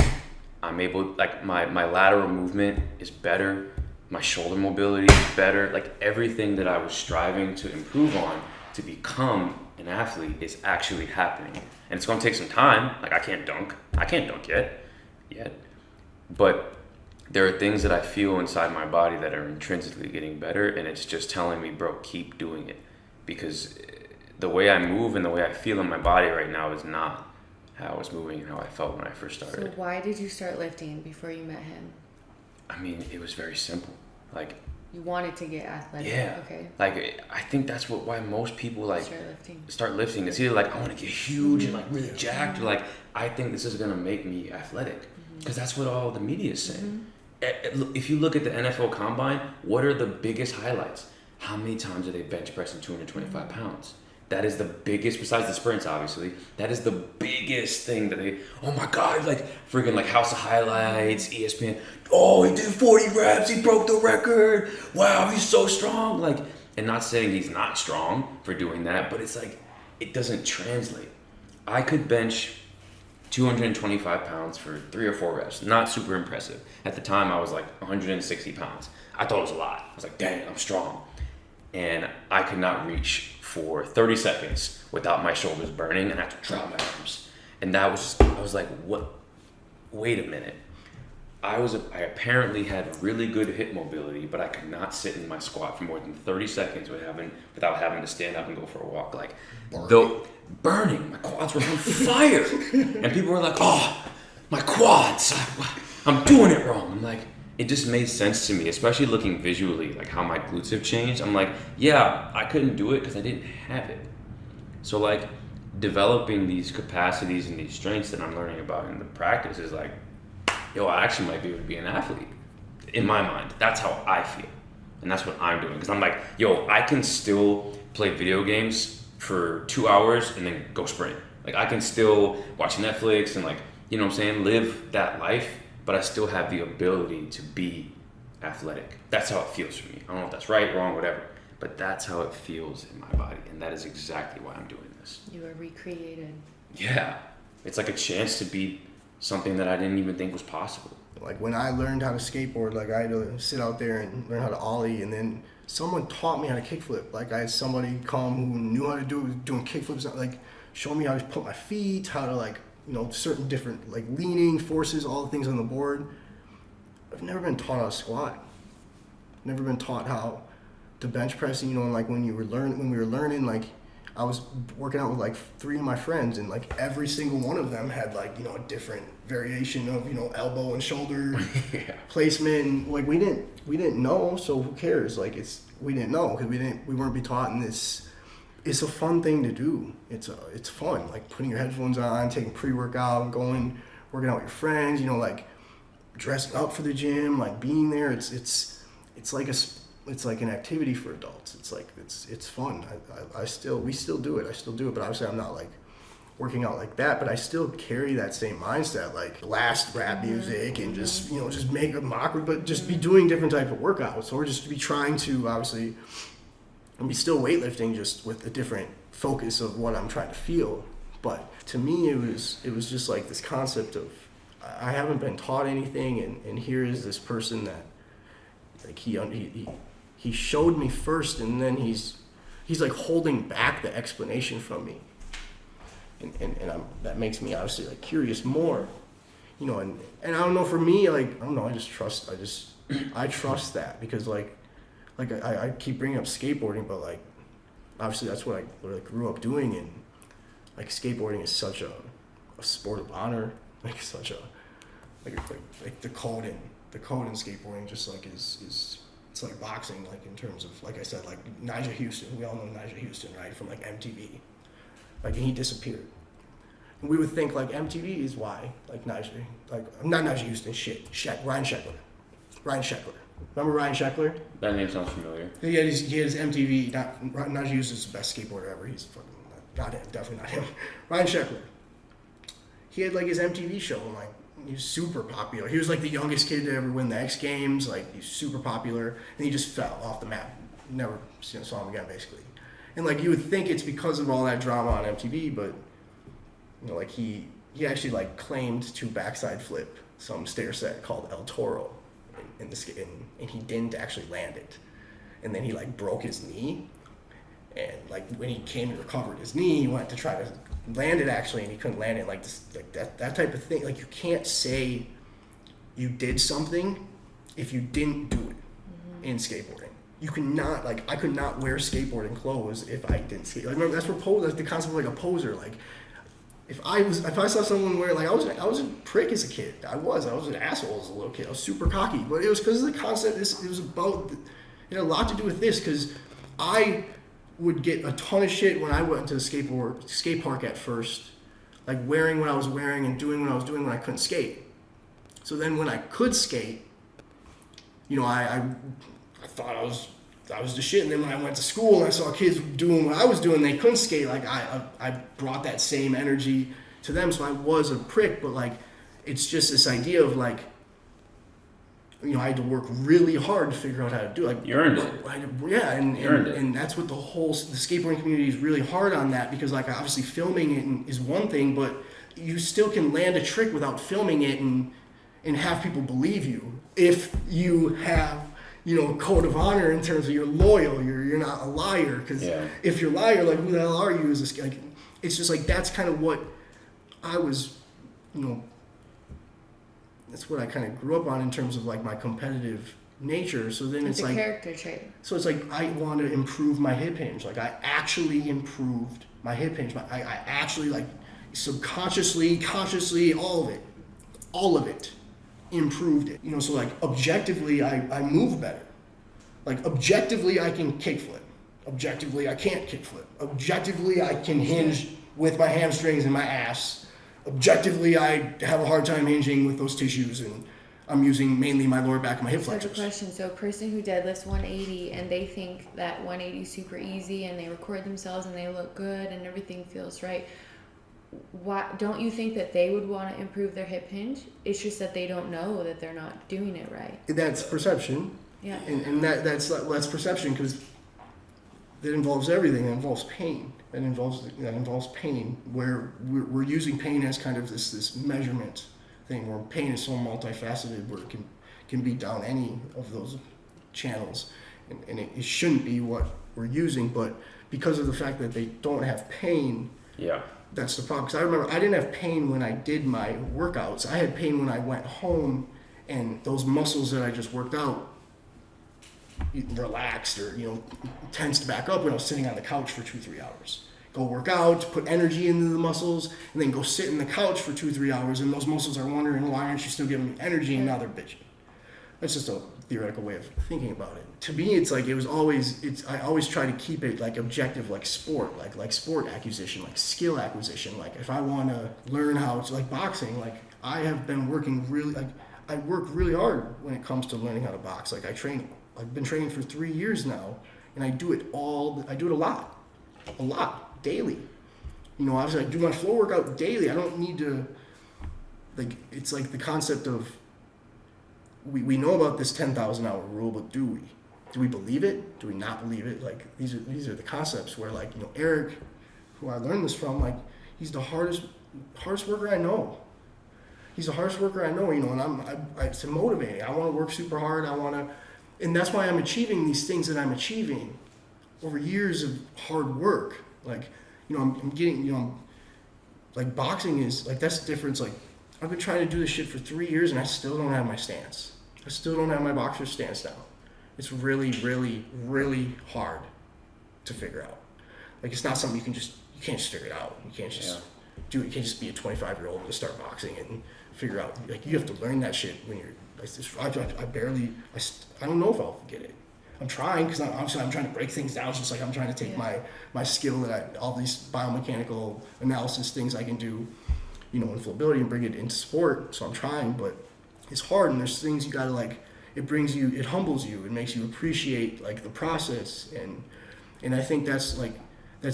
I'm able, like my lateral movement is better. My shoulder mobility is better. Like everything that I was striving to improve on to become an athlete is actually happening. And it's gonna take some time. Like I can't dunk yet. But there are things that I feel inside my body that are intrinsically getting better, and it's just telling me, bro, keep doing it. Because the way I move and the way I feel in my body right now is not how I was moving and how I felt when I first started. So why did you start lifting before you met him? I mean, it was very simple. Like, you wanted to get athletic. Yeah. Okay. Like, I think that's why most people like start lifting. It's either like, I want to get huge and like really jacked, or like, I think this is gonna make me athletic, because that's what all the media is saying. If you look at the NFL Combine, what are the biggest highlights? How many times are they bench pressing 225 pounds? That is the biggest, besides the sprints, obviously, that is the biggest thing that they, oh my God, like freaking like House of Highlights, ESPN, oh, he did 40 reps, he broke the record, wow, he's so strong. Like, and not saying he's not strong for doing that, but it's like, it doesn't translate. I could bench 225 pounds for 3 or 4 reps. Not super impressive. At the time, I was like 160 pounds. I thought it was a lot. I was like, dang, I'm strong. And I could not reach for 30 seconds without my shoulders burning, and I had to drop my arms. And that was just, I was like, what? Wait a minute. I apparently had really good hip mobility, but I could not sit in my squat for more than 30 seconds without having to stand up and go for a walk. Like, burning. My quads were on fire. And people were like, oh, my quads. I'm doing it wrong. I'm like, it just made sense to me, especially looking visually, like how my glutes have changed. I'm like, yeah, I couldn't do it because I didn't have it. So like developing these capacities and these strengths that I'm learning about in the practice is like, yo, I actually might be able to be an athlete. In my mind, that's how I feel. And that's what I'm doing. Because I'm like, yo, I can still play video games for 2 hours and then go sprint. Like I can still watch Netflix and like, you know what I'm saying, live that life, but I still have the ability to be athletic. That's how it feels for me. I don't know if that's right, wrong, whatever, but that's how it feels in my body. And that is exactly why I'm doing this. You are recreated. Yeah. It's like a chance to be something that I didn't even think was possible. Like when I learned how to skateboard, like I had to sit out there and learn how to ollie, and then someone taught me how to kickflip. Like I had somebody come who knew how to do it, doing kickflips, like show me how to put my feet, how to like, you know, certain different like leaning forces, all the things on the board. I've never been taught how to squat. Never been taught how to bench press. You know, and like when we were learning, like I was working out with like 3 of my friends, and like every single one of them had like, you know, a different variation of, you know, elbow and shoulder placement. And like we didn't know, so who cares? Like we didn't know because we weren't be taught in this. It's a fun thing to do. It's fun, like putting your headphones on, taking pre-workout, working out with your friends. You know, like dressing up for the gym, like being there. It's like an activity for adults. It's like it's fun. We still do it. I still do it, but obviously I'm not like working out like that. But I still carry that same mindset, like blast rap music and just, you know, just make a mockery, but just be doing different type of workouts, or just be trying to obviously be still weightlifting, just with a different focus of what I'm trying to feel. But to me, it was just like this concept of I haven't been taught anything, and here is this person that like he showed me first, and then he's like holding back the explanation from me, and that makes me obviously like curious more, you know, and I don't know, for me, like I don't know, I trust that, because like I keep bringing up skateboarding, but like obviously that's what I grew up doing, and like skateboarding is such a sport of honor, like such a like the code in skateboarding just like is it's like boxing, like in terms of, like I said, like Nigel Houston. We all know Nigel Houston, right, from like MTV. Like, and he disappeared. And we would think like MTV is why, like Nigel, like not Nigel Houston, Ryan Sheckler. Remember Ryan Sheckler? That name sounds familiar. He had his MTV. Nigel Houston's the best skateboarder ever. He's fucking not him, definitely not him. Ryan Sheckler. He had like his MTV show, and like he was super popular. He was like the youngest kid to ever win the X Games. Like he's super popular, and he just fell off the map. Never saw him again, basically. And like you would think it's because of all that drama on MTV, but you know, like he actually like claimed to backside flip some stair set called El Toro in the skate, and he didn't actually land it. And then he like broke his knee, and like when he came and recovered his knee, he went to try to land it actually, and he couldn't land it. Like this, like that type of thing. Like you can't say you did something if you didn't do it in skateboarding. You cannot, like I could not wear skateboarding clothes if I didn't skate. Like remember, that's the concept of like a poser. Like if I saw someone wear, like I was a prick as a kid. I was an asshole as a little kid. I was super cocky, but it was because of the concept. It was about, it had a lot to do with this, because I would get a ton of shit when I went to the skate park at first, like wearing what I was wearing and doing what I was doing when I couldn't skate. So then when I could skate, you know, I thought I was the shit. And then when I went to school and I saw kids doing what I was doing, they couldn't skate. Like I brought that same energy to them. So I was a prick, but like, it's just this idea of like, you know, I had to work really hard to figure out how to do it. Like, you earned it. And that's what the skateboarding community is really hard on that, because like obviously filming it is one thing, but you still can land a trick without filming it and have people believe you if you have, you know, a code of honor in terms of you're loyal, you're not a liar. Because if you're a liar, like, who the hell are you? Is this like? It's just like that's kind of what I was, you know. That's what I kind of grew up on in terms of like my competitive nature. So then it's a like character trait. So it's like I want to improve my hip hinge. Like I actually improved my hip hinge. I actually like subconsciously, consciously, all of it improved it. You know, so like objectively I move better. Like objectively I can kickflip. Objectively I can't kickflip. Objectively I can hinge with my hamstrings and my ass. Objectively, I have a hard time hinging with those tissues, and I'm using mainly my lower back and my hip flexors. So I have a question. So a person who deadlifts 180 and they think that 180 is super easy and they record themselves and they look good and everything feels right, why don't you think that they would want to improve their hip hinge? It's just that they don't know that they're not doing it right. That's perception. Yeah. And that's perception because that involves everything. That involves pain. That involves pain, where we're using pain as kind of this measurement thing, where pain is so multifaceted, where it can be down any of those channels, and it shouldn't be what we're using, but because of the fact that they don't have pain, that's the problem. Because I remember I didn't have pain when I did my workouts. I had pain when I went home, and those muscles that I just worked out relaxed or, you know, tensed back up when I was sitting on the couch for 2-3 hours. Go work out, put energy into the muscles, and then go sit in the couch for 2-3 hours, and those muscles are wondering, why aren't you still giving me energy? And now they're bitching. That's just a theoretical way of thinking about it. To me, it's like I always try to keep it like objective, like sport, like sport acquisition, like skill acquisition. Like if I want to learn how to, like boxing, like I have been working really, like I work really hard when it comes to learning how to box. Like I've been training for 3 years now, and I do it a lot, daily. You know, obviously I do my floor workout daily. I don't need to, like, it's like the concept of, we know about this 10,000 hour rule, but do we? Do we believe it? Do we not believe it? Like, these are the concepts where, like, you know, Eric, who I learned this from, like, he's the hardest worker I know. He's the hardest worker I know, you know, and it's motivating. I want to work super hard. And that's why I'm achieving these things that I'm achieving over years of hard work. Like, you know, I'm getting, you know, like boxing is, like, that's the difference. Like, I've been trying to do this shit for 3 years and I still don't have my stance. I still don't have my boxer stance now. It's really, really, really hard to figure out. Like, it's not something you can't just figure it out. You can't just do it. You can't just be a 25-year-old and start boxing and figure out, like, you have to learn that shit when you're, I don't know if I'll get it. I'm trying, because I'm trying to break things down. It's just like I'm trying to take my skill all these biomechanical analysis things I can do, you know, in Flobility and bring it into sport. So I'm trying, but it's hard, and there's things you gotta, like, it humbles you, it makes you appreciate, like, the process, and I think that's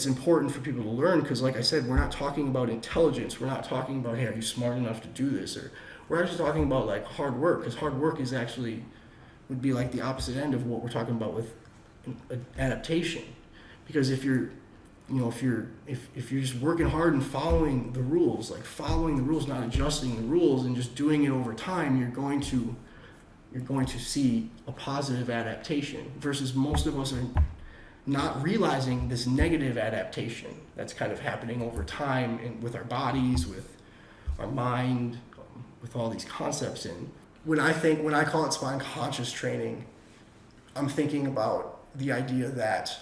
important for people to learn, because, like I said, we're not talking about intelligence. We're not talking about, hey, are you smart enough to do this, or we're actually talking about, like, hard work, because hard work would be like the opposite end of what we're talking about with adaptation. Because if you're just working hard and following the rules, not adjusting the rules, and just doing it over time, you're going to see a positive adaptation, versus most of us are not realizing this negative adaptation that's kind of happening over time, and with our bodies, with our mind, with all these concepts. And when I call it spine conscious training, I'm thinking about the idea that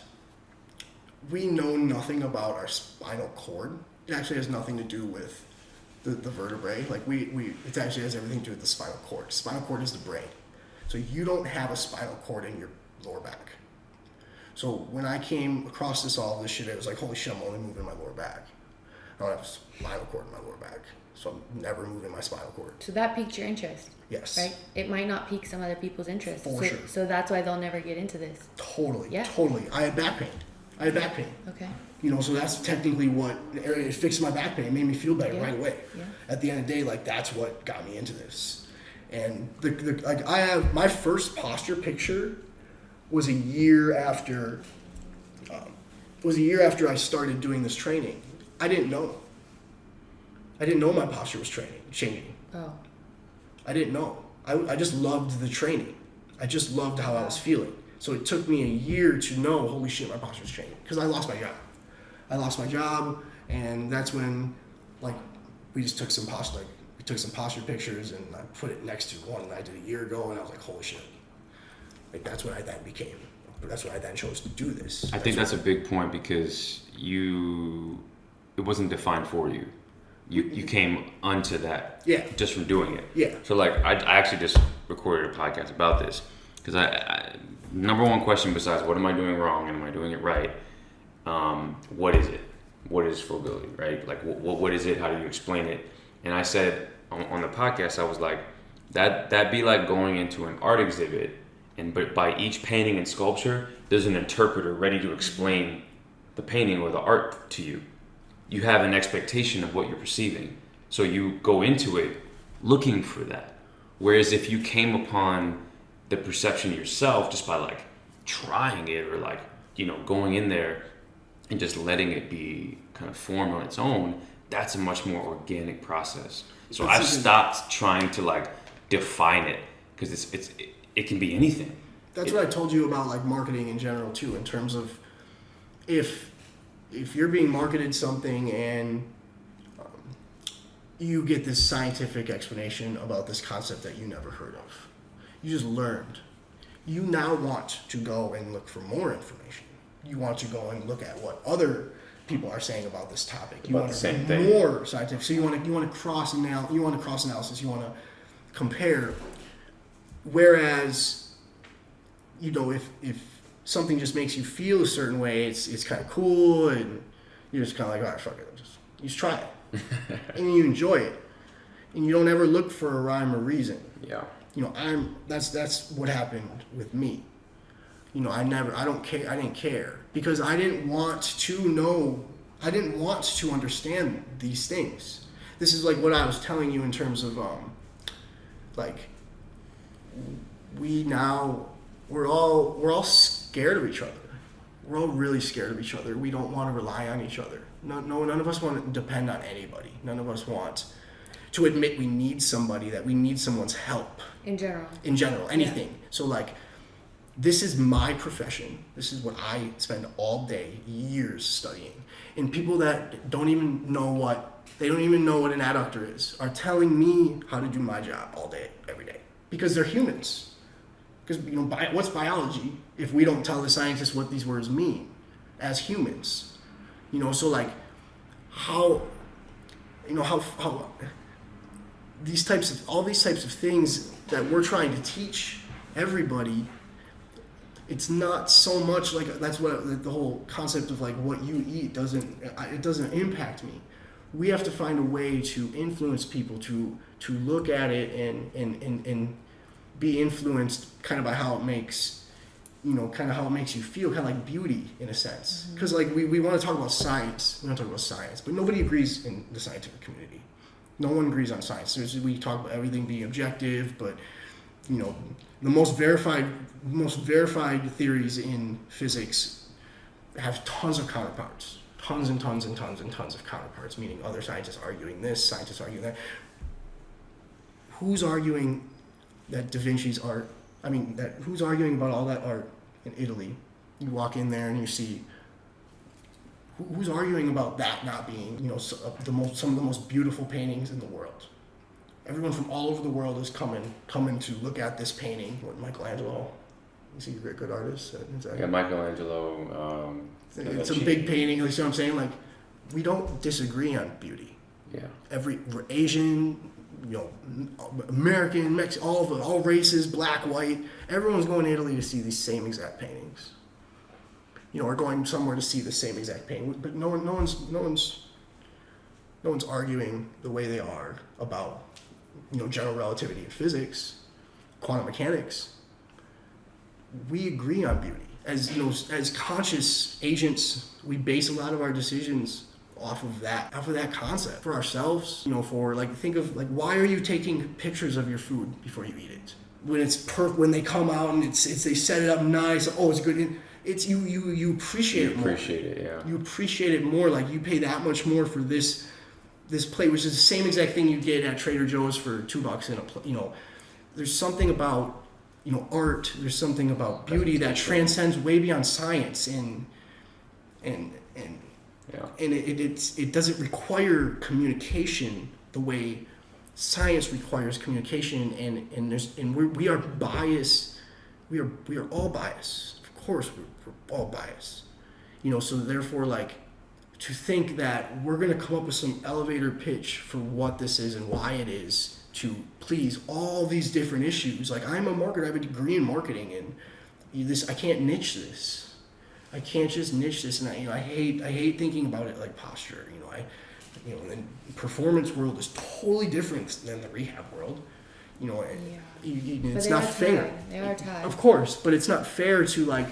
we know nothing about our spinal cord. It actually has nothing to do with the vertebrae. Like it actually has everything to do with the spinal cord. Spinal cord is the brain. So you don't have a spinal cord in your lower back. So when I came across all this shit, it was like, holy shit, I'm only moving my lower back. I don't have a spinal cord in my lower back. So I'm never moving my spinal cord. So that piqued your interest. Yes. Right? It might not pique some other people's interest. For sure. So that's why they'll never get into this. Totally. Yeah. Totally. I had back pain. Okay. You know, so that's technically what, it fixed my back pain. It made me feel better right away. Yeah. At the end of the day, like, that's what got me into this. And like, I have, my first posture picture was a year after I started doing this training. I didn't know. I didn't know my posture was changing. Oh. I didn't know. I just loved the training. I just loved how I was feeling. So it took me a year to know, holy shit, my posture's changing. Because I lost my job. And that's when, like, we just took some posture pictures and I put it next to one that I did a year ago, and I was like, holy shit. Like, that's what I then chose to do this. I think that's a big point because it wasn't defined for you. You came onto that just from doing it. Yeah. So like I actually just recorded a podcast about this because I number one question besides what am I doing wrong and am I doing it right? What is it? What is Flobility, right? Like what is it? How do you explain it? And I said on the podcast, I was like, that'd be like going into an art exhibit, but by each painting and sculpture, there's an interpreter ready to explain the painting or the art to you. You have an expectation of what you're perceiving. So you go into it looking for that. Whereas if you came upon the perception yourself just by like trying it or like, going in there and just letting it be kind of formed on its own, that's a much more organic process. So I've stopped trying to like define it because it can be anything. That's what I told you about like marketing in general too, in terms of if you're being marketed something and you get this scientific explanation about this concept that you never heard of, you just learned, you now want to go and look for more information. You want to go and look at what other people are saying about this topic. You want to be more scientific. So you want to cross analysis. You want to compare. Whereas, if something just makes you feel a certain way, it's kind of cool, and you're just kind of like, all right, fuck it, you just try it, and you enjoy it, and you don't ever look for a rhyme or reason. Yeah. That's what happened with me. I didn't care because I didn't want to understand these things. This is like what I was telling you in terms of we're all scared of each other. We're all really scared of each other. We don't want to rely on each other. None of us want to depend on anybody. None of us want to admit we need somebody, that we need someone's help. In general, anything. Yeah. So like, this is my profession. This is what I spend all day, years studying. And people that don't even know what an adductor is are telling me how to do my job all day, every day. Because they're humans. Because, what's biology if we don't tell the scientists what these words mean as humans? So like, how these types of things that we're trying to teach everybody, it's not so much like, that's what the whole concept of like what you eat doesn't impact me. We have to find a way to influence people to look at it and be influenced kind of by how it makes you feel, kind of like beauty in a sense. Because like we want to talk about science, but nobody agrees in the scientific community. No one agrees on science. We talk about everything being objective, but the most verified theories in physics have tons of counterparts. Tons and tons and tons and tons of counterparts, meaning other scientists arguing this, scientists arguing that. Who's arguing that Da Vinci's art, who's arguing about all that art in Italy? You walk in there and you see, who's arguing about that not being, some of the most beautiful paintings in the world? Everyone from all over the world is coming to look at this painting. What, Michelangelo? Is he a good artist? Yeah, Michelangelo. It's a big painting. You know what I'm saying? Like, we don't disagree on beauty. Yeah. We're Asian, American, Mexican, all races, black, white. Everyone's going to Italy to see these same exact paintings. Or going somewhere to see the same exact painting. But no one's arguing the way they are about general relativity in physics, quantum mechanics. We agree on beauty. As conscious agents, we base a lot of our decisions off of that concept for ourselves. Think of why are you taking pictures of your food before you eat it? When it's when they come out and they set it up nice. Oh, it's good. It's you appreciate it more. You appreciate it, yeah. You appreciate it more. Like, you pay that much more for this this plate, which is the same exact thing you get at Trader Joe's for $2 in a plate. There's something about art. There's something about beauty that transcends way beyond science, and it doesn't require communication the way science requires communication, and we are biased. We are all biased. Of course, we're all biased. So therefore, like, to think that we're going to come up with some elevator pitch for what this is and why it is to please all these different issues. Like, I'm a marketer, I have a degree in marketing, and I can't niche this. I can't just niche this, and I hate thinking about it like posture. And performance world is totally different than the rehab world. It's not fair. They are tied. Of course, but it's not fair to, like,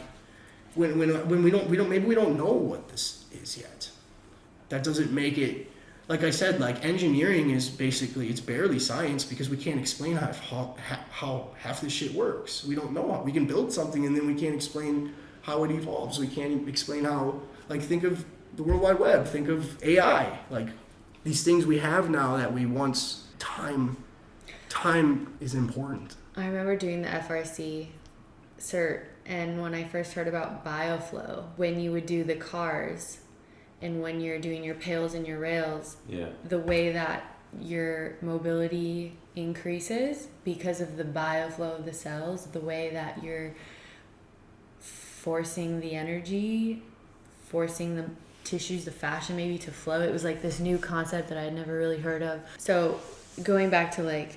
when we don't know what this is yet. That doesn't make it, like I said, like, engineering is basically, it's barely science because we can't explain how half this shit works. We don't know how. We can build something and then we can't explain how it evolves. We can't explain how, like, think of the World Wide Web, think of AI, like, these things we have now that we once, time is important. I remember doing the FRC cert, and when I first heard about bioflow, when you would do the cars and when you're doing your pails and your rails, the way that your mobility increases because of the bioflow of the cells, the way that you're forcing the energy, forcing the tissues, the fascia maybe to flow. It was like this new concept that I had never really heard of. So going back to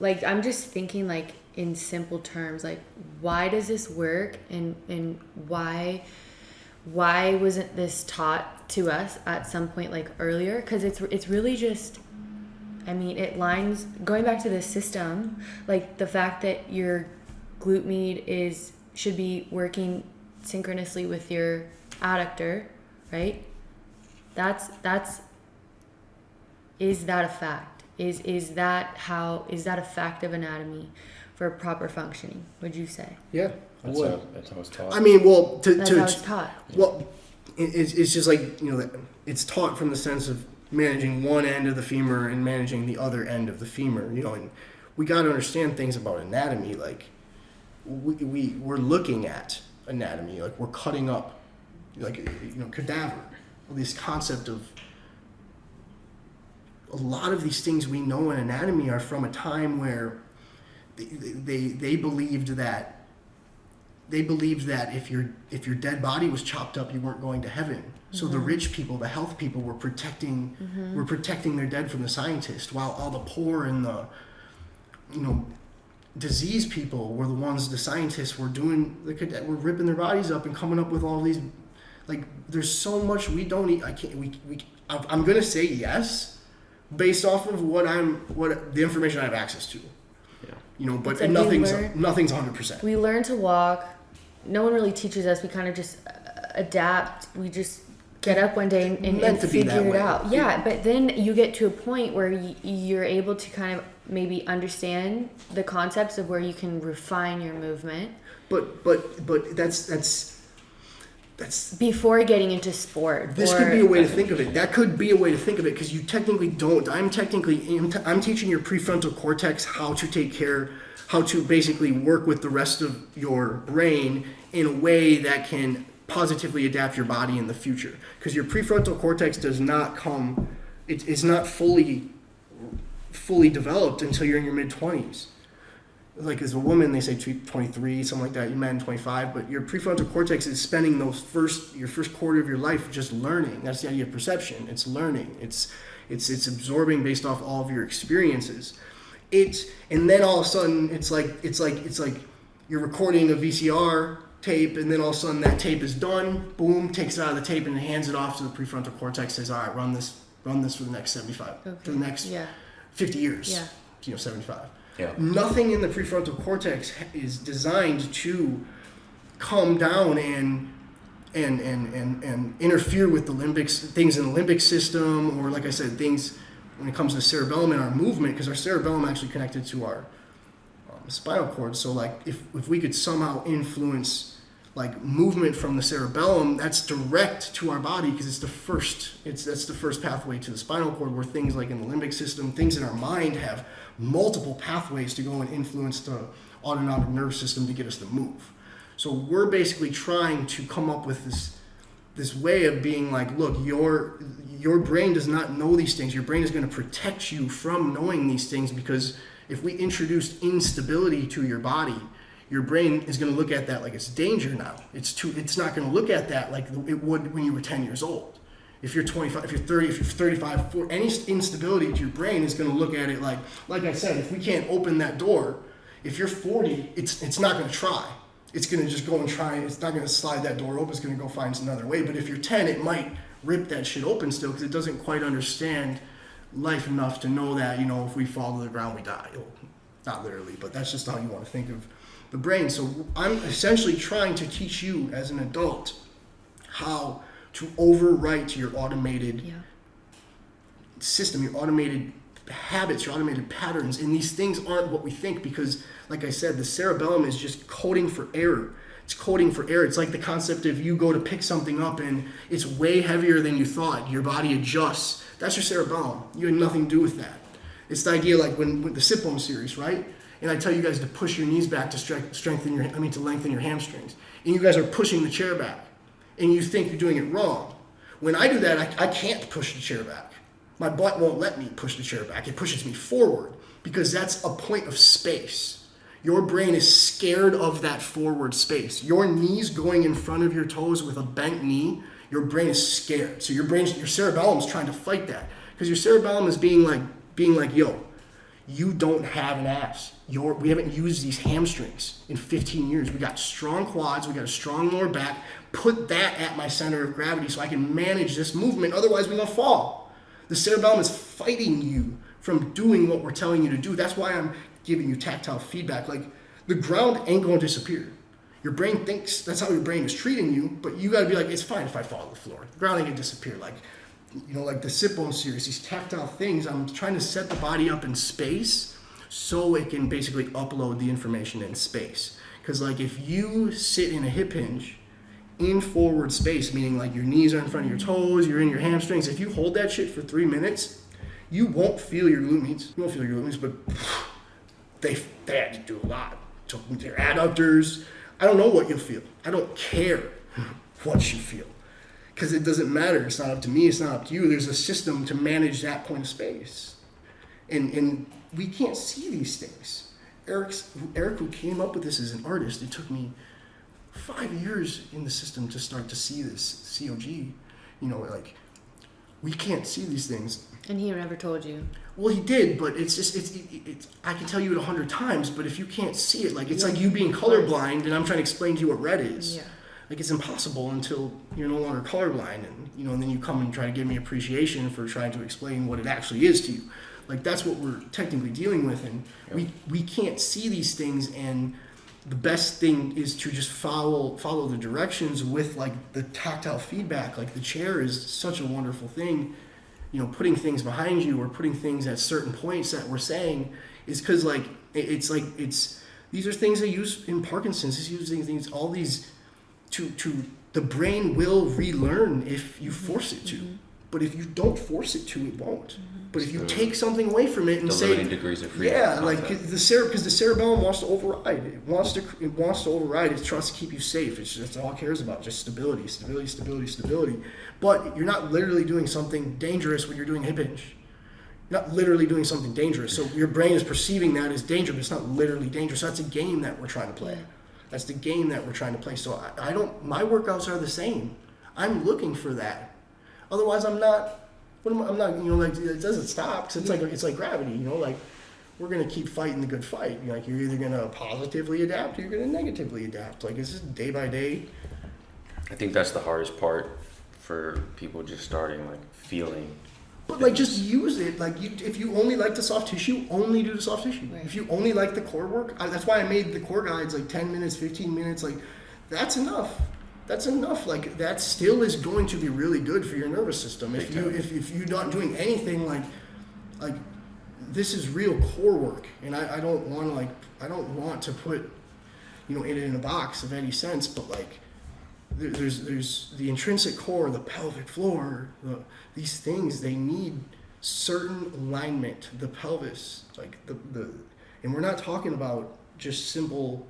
I'm just thinking, like, in simple terms, like, why does this work, and why wasn't this taught to us at some point, like, earlier? Because it's really just, it lines, going back to the system, like, the fact that your glute med should be working synchronously with your adductor, right? Is that a fact? Is that a fact of anatomy for proper functioning, would you say? Yeah, that's how it's taught. That's how it's taught. Well, it's just like, it's taught from the sense of managing one end of the femur and managing the other end of the femur, and we got to understand things about anatomy. Like, we're looking at anatomy, like, we're cutting up, like, cadaver, this concept of, a lot of these things we know in anatomy are from a time where they believed that if your dead body was chopped up, you weren't going to heaven. Mm-hmm. So the rich people, the health people, were protecting their dead from the scientists, while all the poor and the disease people were the ones the scientists were doing. Were ripping their bodies up and coming up with all these, like, there's so much we don't eat. I'm gonna say yes, based off of what the information I have access to. Yeah. But like nothing's 100%. We learn to walk. No one really teaches us. We kind of just adapt. We just get up one day and figure it out. Yeah, but then you get to a point where you're able to kind of maybe understand the concepts of where you can refine your movement. But that's before getting into sport. This could be a way to think of it. That could be a way to think of it, because you technically don't. I'm teaching your prefrontal cortex how to basically work with the rest of your brain in a way that can positively adapt your body in the future. Because your prefrontal cortex does not it's not fully developed until you're in your mid-20s. Like, as a woman, they say 23, something like that. You men 25, but your prefrontal cortex is spending your first quarter of your life just learning. That's the idea of perception. It's learning. It's absorbing based off all of your experiences. And then all of a sudden it's like you're recording a VCR tape, and then all of a sudden that tape is done. Boom, takes it out of the tape and hands it off to the prefrontal cortex. Says, all right, run this for the next 75, for the next 50 years. Yeah. 75. Yeah. Nothing in the prefrontal cortex is designed to come down and interfere with the things in the limbic system, or, like I said, things when it comes to cerebellum and our movement, because our cerebellum actually connected to our spinal cord. So, like, if we could somehow influence, like movement from the cerebellum, that's direct to our body because that's the first pathway to the spinal cord, where things like in the limbic system, things in our mind have multiple pathways to go and influence the autonomic nervous system to get us to move. So we're basically trying to come up with this way of being like, look, your brain does not know these things. Your brain is going to protect you from knowing these things, because if we introduce instability to your body, your brain is going to look at that like it's danger now. It's not going to look at that like it would when you were 10 years old. If you're 25, if you're 30, if you're 35, 40, any instability to your brain is going to look at it like I said, if we can't open that door, if you're 40, it's not going to try. It's going to just go and try. It's not going to slide that door open. It's going to go find another way. But if you're 10, it might rip that shit open still, because it doesn't quite understand life enough to know that, you know, if we fall to the ground, we die. Well, not literally, but that's just how you want to think of the brain. So I'm essentially trying to teach you as an adult how to overwrite your automated system, your automated habits, your automated patterns. And these things aren't what we think, because, like I said, the cerebellum is just coding for error. It's coding for error. It's like the concept of you go to pick something up and it's way heavier than you thought. Your body adjusts. That's your cerebellum. You had nothing to do with that. It's the idea like when with the sit-bone series, right? And I tell you guys to push your knees back to lengthen your hamstrings. And you guys are pushing the chair back. And you think you're doing it wrong. When I do that, I can't push the chair back. My butt won't let me push the chair back. It pushes me forward, because that's a point of space. Your brain is scared of that forward space. Your knees going in front of your toes with a bent knee, your brain is scared. So your cerebellum is trying to fight that, because your cerebellum is being like, yo, you don't have an ass. We haven't used these hamstrings in 15 years. We got strong quads. We got a strong lower back. Put that at my center of gravity so I can manage this movement. Otherwise, we're going to fall. The cerebellum is fighting you from doing what we're telling you to do. That's why I'm giving you tactile feedback. Like, the ground ain't going to disappear. Your brain thinks that's how your brain is treating you, but you got to be like, it's fine if I fall to the floor. The ground ain't going to disappear. Like, you know, like the sit-bone series, these tactile things, I'm trying to set the body up in space so it can basically upload the information in space. Because, like, if you sit in a hip hinge in forward space, meaning like your knees are in front of your toes, you're in your hamstrings, if you hold that shit for 3 minutes, you won't feel your glutes. You won't feel your glutes, but they had to do a lot. So their adductors, I don't know what you'll feel. I don't care what you feel. Because it doesn't matter. It's not up to me. It's not up to you. There's a system to manage that point of space. And we can't see these things. Eric, who came up with this as an artist, it took me 5 years in the system to start to see this COG. You know, like, we can't see these things. And he never told you. Well, he did, but it's just, it's I can tell you it 100 times, but if you can't see it, like, it's like you being colorblind and I'm trying to explain to you what red is. Yeah. Like, it's impossible until you're no longer colorblind, and, you know, and then you come and try to give me appreciation for trying to explain what it actually is to you. Like, that's what we're technically dealing with, and we can't see these things, and the best thing is to just follow the directions with, like, the tactile feedback. Like, the chair is such a wonderful thing. You know, putting things behind you or putting things at certain points that we're saying is because, like, it's these are things they use in Parkinson's. It's using things, all these, to the brain will relearn if you force it to. Mm-hmm. But if you don't force it to, it won't. Mm-hmm. But if you take something away from it and the say, limiting degrees of freedom. Yeah, like, because the cerebellum wants to override. It wants to override. It tries to keep you safe. That's all it cares about, just stability. But you're not literally doing something dangerous when you're doing hip hinge. You're not literally doing something dangerous. So your brain is perceiving that as danger, but it's not literally dangerous. So that's a game that we're trying to play. Yeah. That's the game that we're trying to play. So my workouts are the same. I'm looking for that. Otherwise, I'm not, you know, like, it doesn't stop, because it's like gravity, you know, like, we're going to keep fighting the good fight. Like, you're either going to positively adapt or you're going to negatively adapt. Like, it's just day by day. I think that's the hardest part for people just starting, like, feeling. But, like, just use it. Like, if you only like the soft tissue, only do the soft tissue. Right. If you only like the core work, that's why I made the core guides like 10 minutes, 15 minutes. Like, that's enough. That's enough. Like, that still is going to be really good for your nervous system. If you're not doing anything, like this is real core work, and I don't want to put in a box of any sense, but like there's the intrinsic core, the pelvic floor, these things, they need certain alignment, the pelvis, like and we're not talking about just simple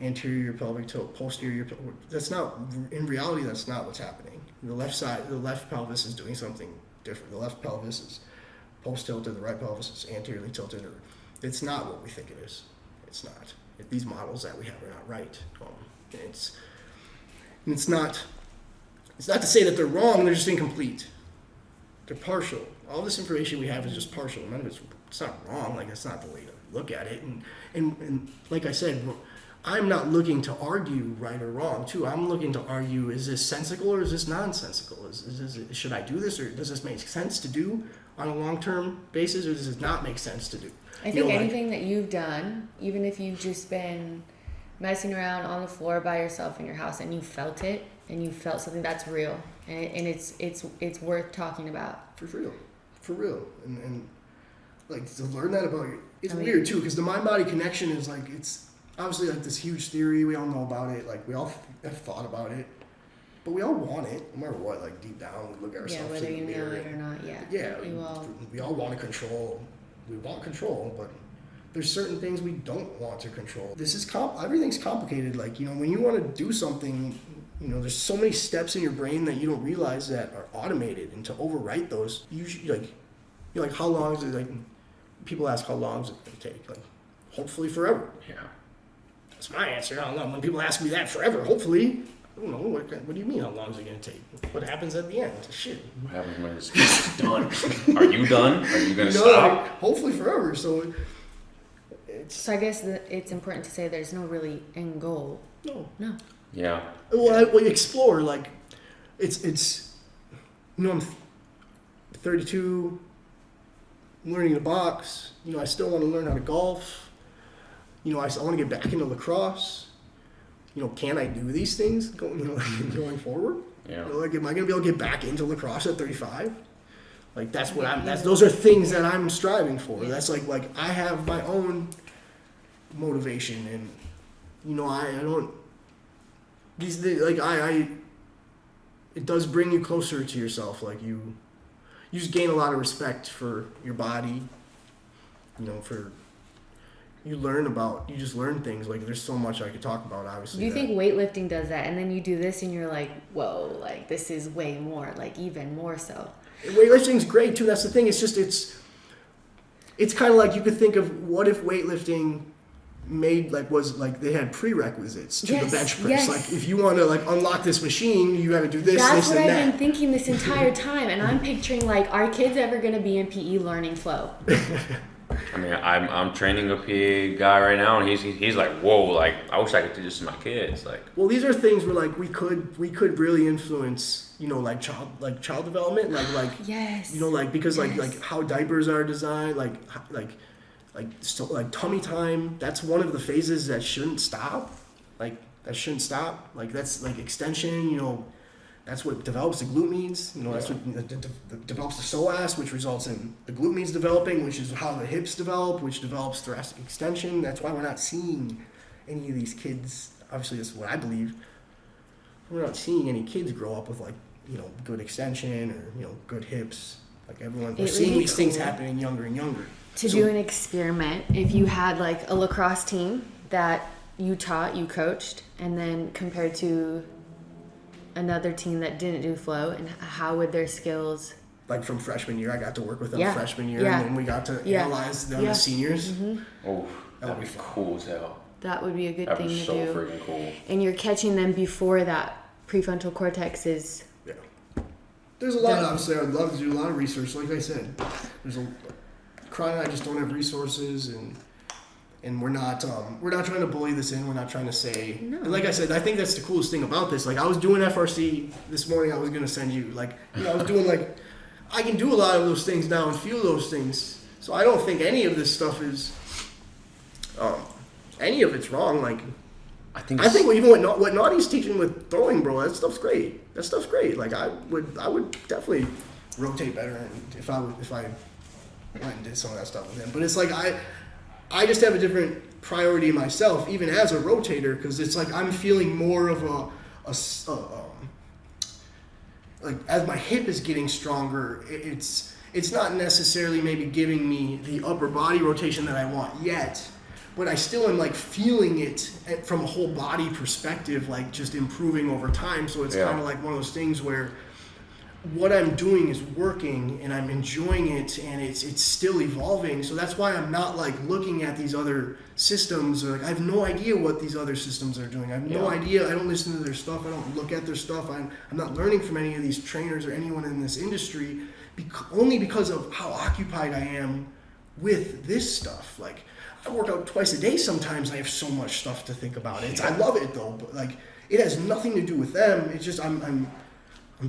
anterior pelvic tilt, posterior pelvic. That's not, in reality, that's not what's happening. The left pelvis is doing something different. The left pelvis is post tilted, the right pelvis is anteriorly tilted. It's not what we think it is. It's not. These models that we have are not right. It's not to say that they're wrong, they're just incomplete. They're partial. All this information we have is just partial. None of it's not wrong, like that's not the way to look at it. And like I said, I'm not looking to argue right or wrong too. I'm looking to argue, is this sensical or is this nonsensical? Should I do this, or does this make sense to do on a long-term basis, or does it not make sense to do? I think anything that you've done, even if you've just been messing around on the floor by yourself in your house and you felt it, and you felt something that's real, and it's worth talking about. For real. And like to learn that about you, it's weird too, because the mind-body connection is like, it's obviously like this huge theory, we all know about it, like we all have thought about it, but we all want it, no matter what, like deep down, we look at ourselves whether in the you know mirror. it or not, We all want to control. We want control, but there's certain things we don't want to control. Everything's complicated. Like, when you want to do something, there's so many steps in your brain that you don't realize that are automated, and to overwrite those, you're like, how long is it, like, people ask how long is it going to take? Like, hopefully forever. Yeah. That's my answer. I don't know. When people ask me that, forever, hopefully, I don't know. What do you mean, how long is it going to take? What happens at the end? Shit. What happens when it's done? Are you done? Are you going to stop? Like, hopefully forever. So I guess it's important to say there's no really end goal. No. Yeah. Well, explore, like, it's I'm 32, I'm learning to box, I still want to learn how to golf, I want to get back into lacrosse, can I do these things going forward? Yeah. Like, am I going to be able to get back into lacrosse at 35? Like, those are things that I'm striving for. That's like I have my own motivation, and I don't, it does bring you closer to yourself. Like, you just gain a lot of respect for your body, you just learn things. Like, there's so much I could talk about, obviously. Do you think weightlifting does that, and then you do this and you're like, whoa, like this is way more, like even more so? Weightlifting's great too. That's the thing. It's just it's kind of like, you could think of, what if weightlifting was they had prerequisites to the bench press. Yes. Like, if you want to unlock this machine, you got to do this, That's this, what and I've that. been thinking this entire time, and I'm picturing are kids ever going to be in PE learning flow? I mean, I'm training a PA guy right now, and he's like, whoa, like I wish I could do this to my kids. Like, well, these are things where we could really influence, child development, yes, because how diapers are designed, tummy time. That's one of the phases that shouldn't stop. That's extension. That's what develops the glutes. That's what develops the psoas, which results in the glutes developing, which is how the hips develop, which develops thoracic extension. That's why we're not seeing any of these kids. Obviously, this is what I believe. We're not seeing any kids grow up with good extension or good hips. We're seeing these things happening younger and younger. To do an experiment, if you had a lacrosse team that you taught, you coached, and then compared to another team that didn't do flow, and how would their skills, from freshman year, I got to work with them freshman year, and then we got to analyze them as seniors. Mm-hmm. Oh, that'd be cool as hell. That would be a good thing to so do. Freaking cool. And you're catching them before that prefrontal cortex is. Yeah. There's a lot. Obviously, I'd love to do a lot of research. Like I said, Karon and I just don't have resources, and we're not trying to bully this in. We're not trying to say. No. And like I said, I think that's the coolest thing about this. I was doing FRC this morning. I was gonna send you I was doing I can do a lot of those things now and feel those things. So I don't think any of this stuff is any of it's wrong. I think even what Naughty's teaching with throwing, bro, that stuff's great. I would definitely rotate better, and if I went and did some of that stuff with him. But it's I just have a different priority myself, even as a rotator, because it's like I'm feeling more of like as my hip is getting stronger, it's not necessarily maybe giving me the upper body rotation that I want yet, but I still am like feeling it from a whole body perspective, like just improving over time. So it's kind of like one of those things where what I'm doing is working and I'm enjoying it, and it's still evolving. So that's why I'm not like looking at these other systems, or like I have no idea what these other systems are doing. I have no idea. I don't listen to their stuff. I don't look at their stuff. I'm not learning from any of these trainers or anyone in this industry, only because of how occupied I am with this stuff. Like I work out twice a day sometimes. I have so much stuff to think about. I love it though, but like it has nothing to do with them. It's just I'm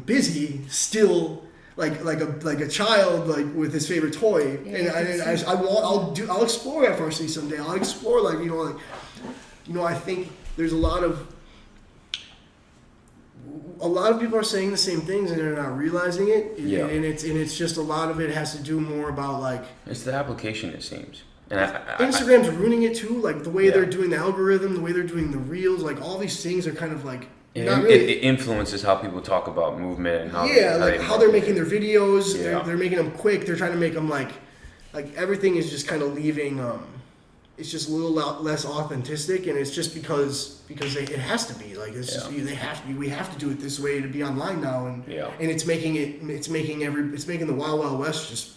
busy still, like a child, like with his favorite toy, I'll explore FRC someday. I'll explore I think there's a lot of people are saying the same things and they're not realizing it. And it's just a lot of it has to do more about like it's the application, it seems. And Instagram's ruining it too, like the way they're doing the algorithm, the way they're doing the reels, like all these things are kind of like it influences how people talk about movement and how they're making their videos. They're making them quick. They're trying to make them like everything is just kind of leaving. It's just a little less authentic, and it's just because it has to be like it's just they have to be. We have to do it this way to be online now, and it's making the Wild West just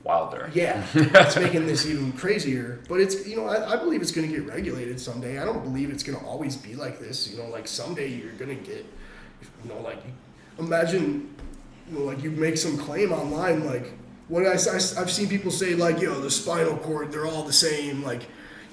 wilder. Yeah, it's making this even crazier. But it's I believe it's going to get regulated someday. I don't believe it's going to always be like this. Like someday you're going to get, like imagine, like you make some claim online like what I've seen people say like the spinal cord, they're all the same. Like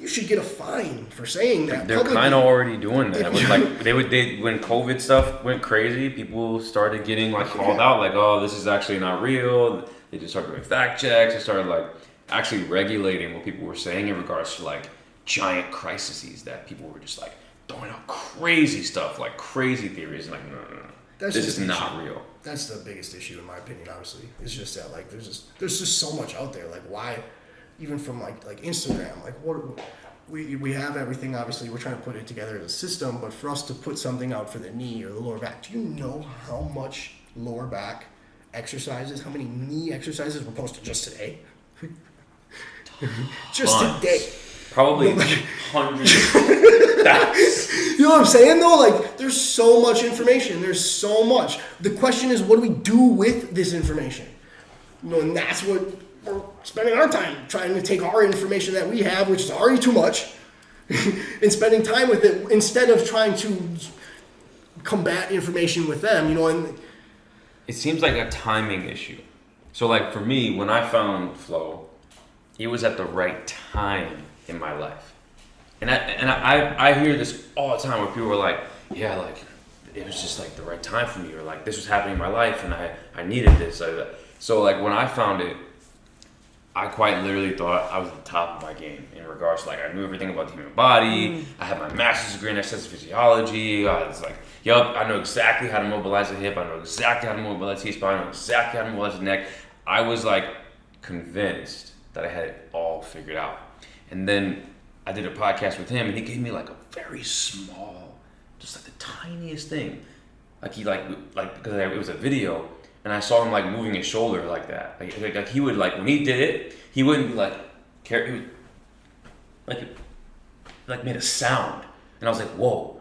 you should get a fine for saying that. They're kind of already doing that. When COVID stuff went crazy, people started getting like called out like, oh, this is actually not real. They just started doing fact checks. They started like actually regulating what people were saying in regards to like giant crises that people were just like throwing out crazy stuff, like crazy theories. Like, no. This is not real. That's the biggest issue in my opinion, obviously. It's just that like there's just so much out there. Like why, even from like Instagram, like what we have everything. Obviously, we're trying to put it together as a system. But for us to put something out for the knee or the lower back, do you know how much lower back exercises, how many knee exercises were posted just today? Just today. Probably hundreds. You know what I'm saying though? Like there's so much information. There's so much. The question is, what do we do with this information? And that's what we're spending our time trying to take our information that we have, which is already too much, and spending time with it instead of trying to combat information with them, and it seems like a timing issue. So like for me, when I found flow, it was at the right time in my life. And I hear this all the time where people are like, yeah, like it was just like the right time for me, or like this was happening in my life and I needed this. So like when I found it, I quite literally thought I was at the top of my game in regards to like I knew everything about the human body. I had my master's degree in exercise physiology. I was like, yup, I know exactly how to mobilize the hip. I know exactly how to mobilize the spine. I know exactly how to mobilize the neck. I was like convinced that I had it all figured out. And then I did a podcast with him, and he gave me like a very small, just like the tiniest thing. Like he like because it was a video. And I saw him like moving his shoulder like that. Like he would like when he did it, he wouldn't be like, he would, like made a sound, and I was like, whoa.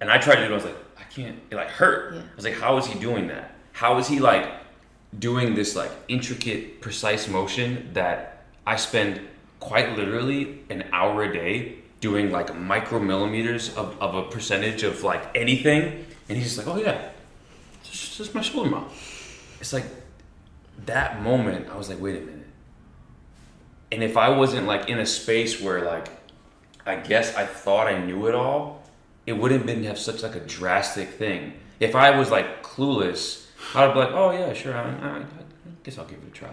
And I tried to do it. I was like, I can't. It like hurt. Yeah. I was like, how is he doing that? How is he like doing this like intricate, precise motion that I spend quite literally an hour a day doing like micromillimeters of a percentage of like anything, and he's just like, oh yeah. It's just my shoulder mount. It's like that moment, I was like, wait a minute. And if I wasn't like in a space where like, I guess I thought I knew it all, it wouldn't have such like a drastic thing. If I was like clueless, I would be like, oh yeah, sure, I guess I'll give it a try.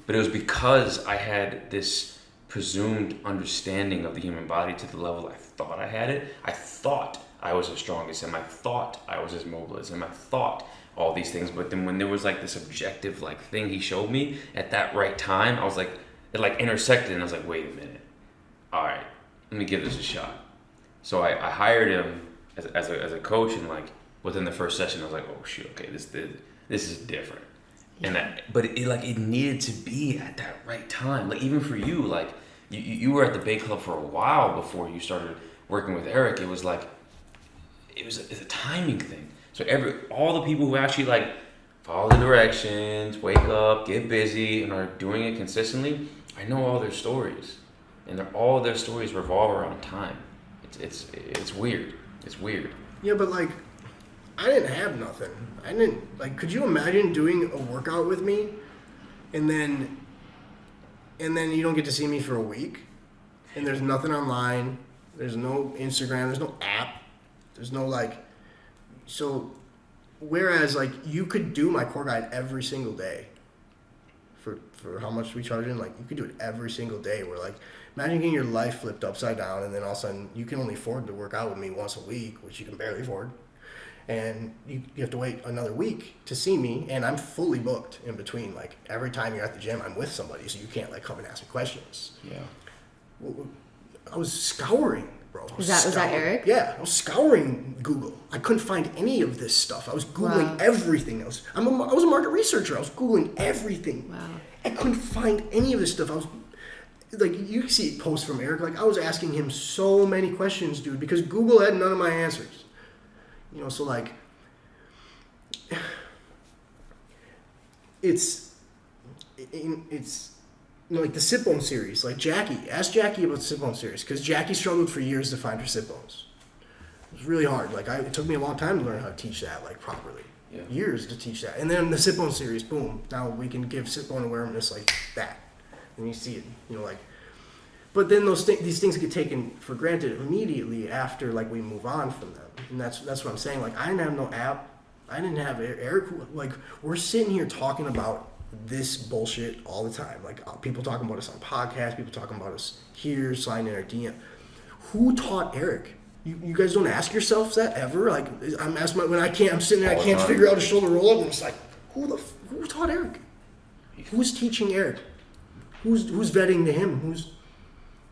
But it was because I had this presumed understanding of the human body to the level I thought I had it. I thought I was the strongest, and I thought I was as mobile as him. I thought all these things, but then when there was like this objective like thing he showed me at that right time, I was like, it like intersected, and I was like, wait a minute, all right, let me give this a shot. So I hired him as a coach, and like within the first session, I was like, oh shoot, okay, this is different. And but it needed to be at that right time. Like even for you, like you were at the Bay Club for a while before you started working with Eric. It was like it's a timing thing. So all the people who actually like follow the directions, wake up, get busy, and are doing it consistently, I know all their stories, and all their stories revolve around time. It's weird. It's weird. Yeah, but like, I didn't have nothing. I didn't like. Could you imagine doing a workout with me, and then you don't get to see me for a week, and there's nothing online. There's no Instagram. There's no app. There's no like. So, whereas like you could do my core guide every single day. For how much we charge in, like you could do it every single day. Where like, imagine getting your life flipped upside down, and then all of a sudden you can only afford to work out with me once a week, which you can barely afford. And you have to wait another week to see me, and I'm fully booked in between. Like every time you're at the gym, I'm with somebody, so you can't like come and ask me questions. Yeah. Well, I was scouring, bro. Was that Eric? Yeah, I was scouring Google. I couldn't find any of this stuff. I was Googling everything. I was a market researcher. I was Googling everything. Wow. I couldn't find any of this stuff. I was like, you see posts from Eric. Like I was asking him so many questions, dude, because Google had none of my answers. You know, so like, it's you know, like the sit bone series. Like ask Jackie about the sit bone series, because Jackie struggled for years to find her sit bones. It was really hard. Like it took me a long time to learn how to teach that like properly. Yeah. Years to teach that, and then the sit bone series, boom! Now we can give sit bone awareness like that, and you see it. You know, like. But then these things get taken for granted immediately after like we move on from them, and that's what I'm saying. Like I didn't have no app, I didn't have Eric. Like we're sitting here talking about this bullshit all the time. Like people talking about us on podcasts, people talking about us here, sliding in our DM. Who taught Eric? You guys don't ask yourselves that ever? Like I'm asking I'm sitting there, I can't figure out a shoulder roll up, and it's like who taught Eric? Who's teaching Eric? Who's vetting to him?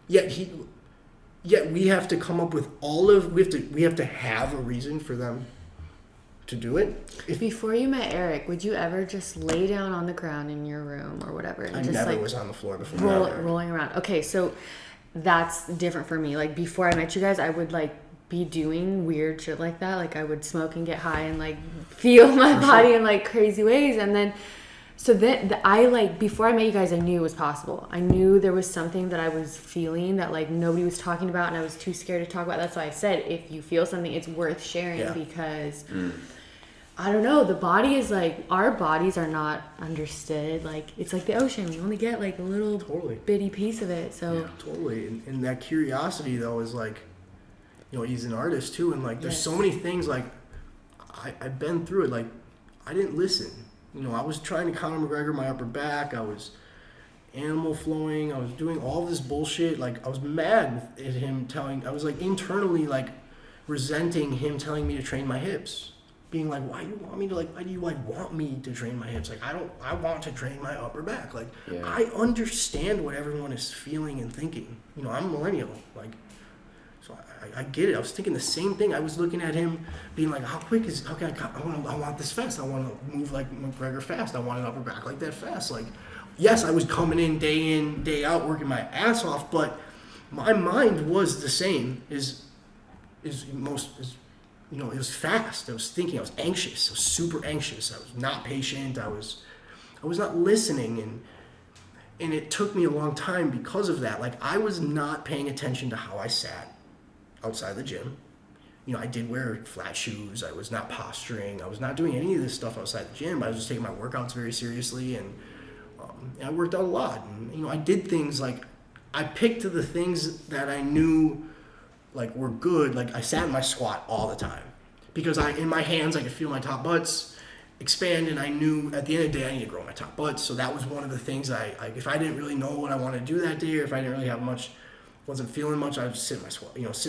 Yet we have to come up with we have to have a reason for them to do it. Before you met Eric, would you ever just lay down on the ground in your room or whatever? And I just never like was on the floor before. rolling around. Okay, so that's different for me. Like before I met you guys, I would like be doing weird shit like that. Like I would smoke and get high and like feel my body in like crazy ways, and then. So then I like, before I met you guys, I knew it was possible. I knew there was something that I was feeling that like nobody was talking about, and I was too scared to talk about. That's why I said, if you feel something, it's worth sharing because I don't know, the body is like, our bodies are not understood. Like it's like the ocean. We only get like a little bitty piece of it. So yeah, totally. And that curiosity though is like, you know, he's an artist too. And like, there's so many things like I've been through it. Like I didn't listen. You know, I was trying to Conor McGregor my upper back. I was animal flowing. I was doing all this bullshit. Like, I was mad at him I was like internally like resenting him telling me to train my hips. Being like, why do you want me to train my hips? Like, I want to train my upper back. Like, I understand what everyone is feeling and thinking. You know, I'm a millennial. Like, so I get it. I was thinking the same thing. I was looking at him being like, I want this fast. I want to move like McGregor fast. I want an upper back like that fast. Like, yes, I was coming in, day out, working my ass off, but my mind was the same you know, it was fast. I was thinking, I was anxious. I was super anxious. I was not patient. I was not listening, and it took me a long time because of that. Like, I was not paying attention to how I sat outside the gym. You know, I did wear flat shoes. I was not posturing. I was not doing any of this stuff outside the gym. I was just taking my workouts very seriously, and I worked out a lot. And, you know, I did things like, I picked the things that I knew like were good. Like I sat in my squat all the time because in my hands I could feel my top butts expand, and I knew at the end of the day I need to grow my top butts. So that was one of the things if I didn't really know what I wanted to do that day, or if I didn't really have much, wasn't feeling much, I'd just sit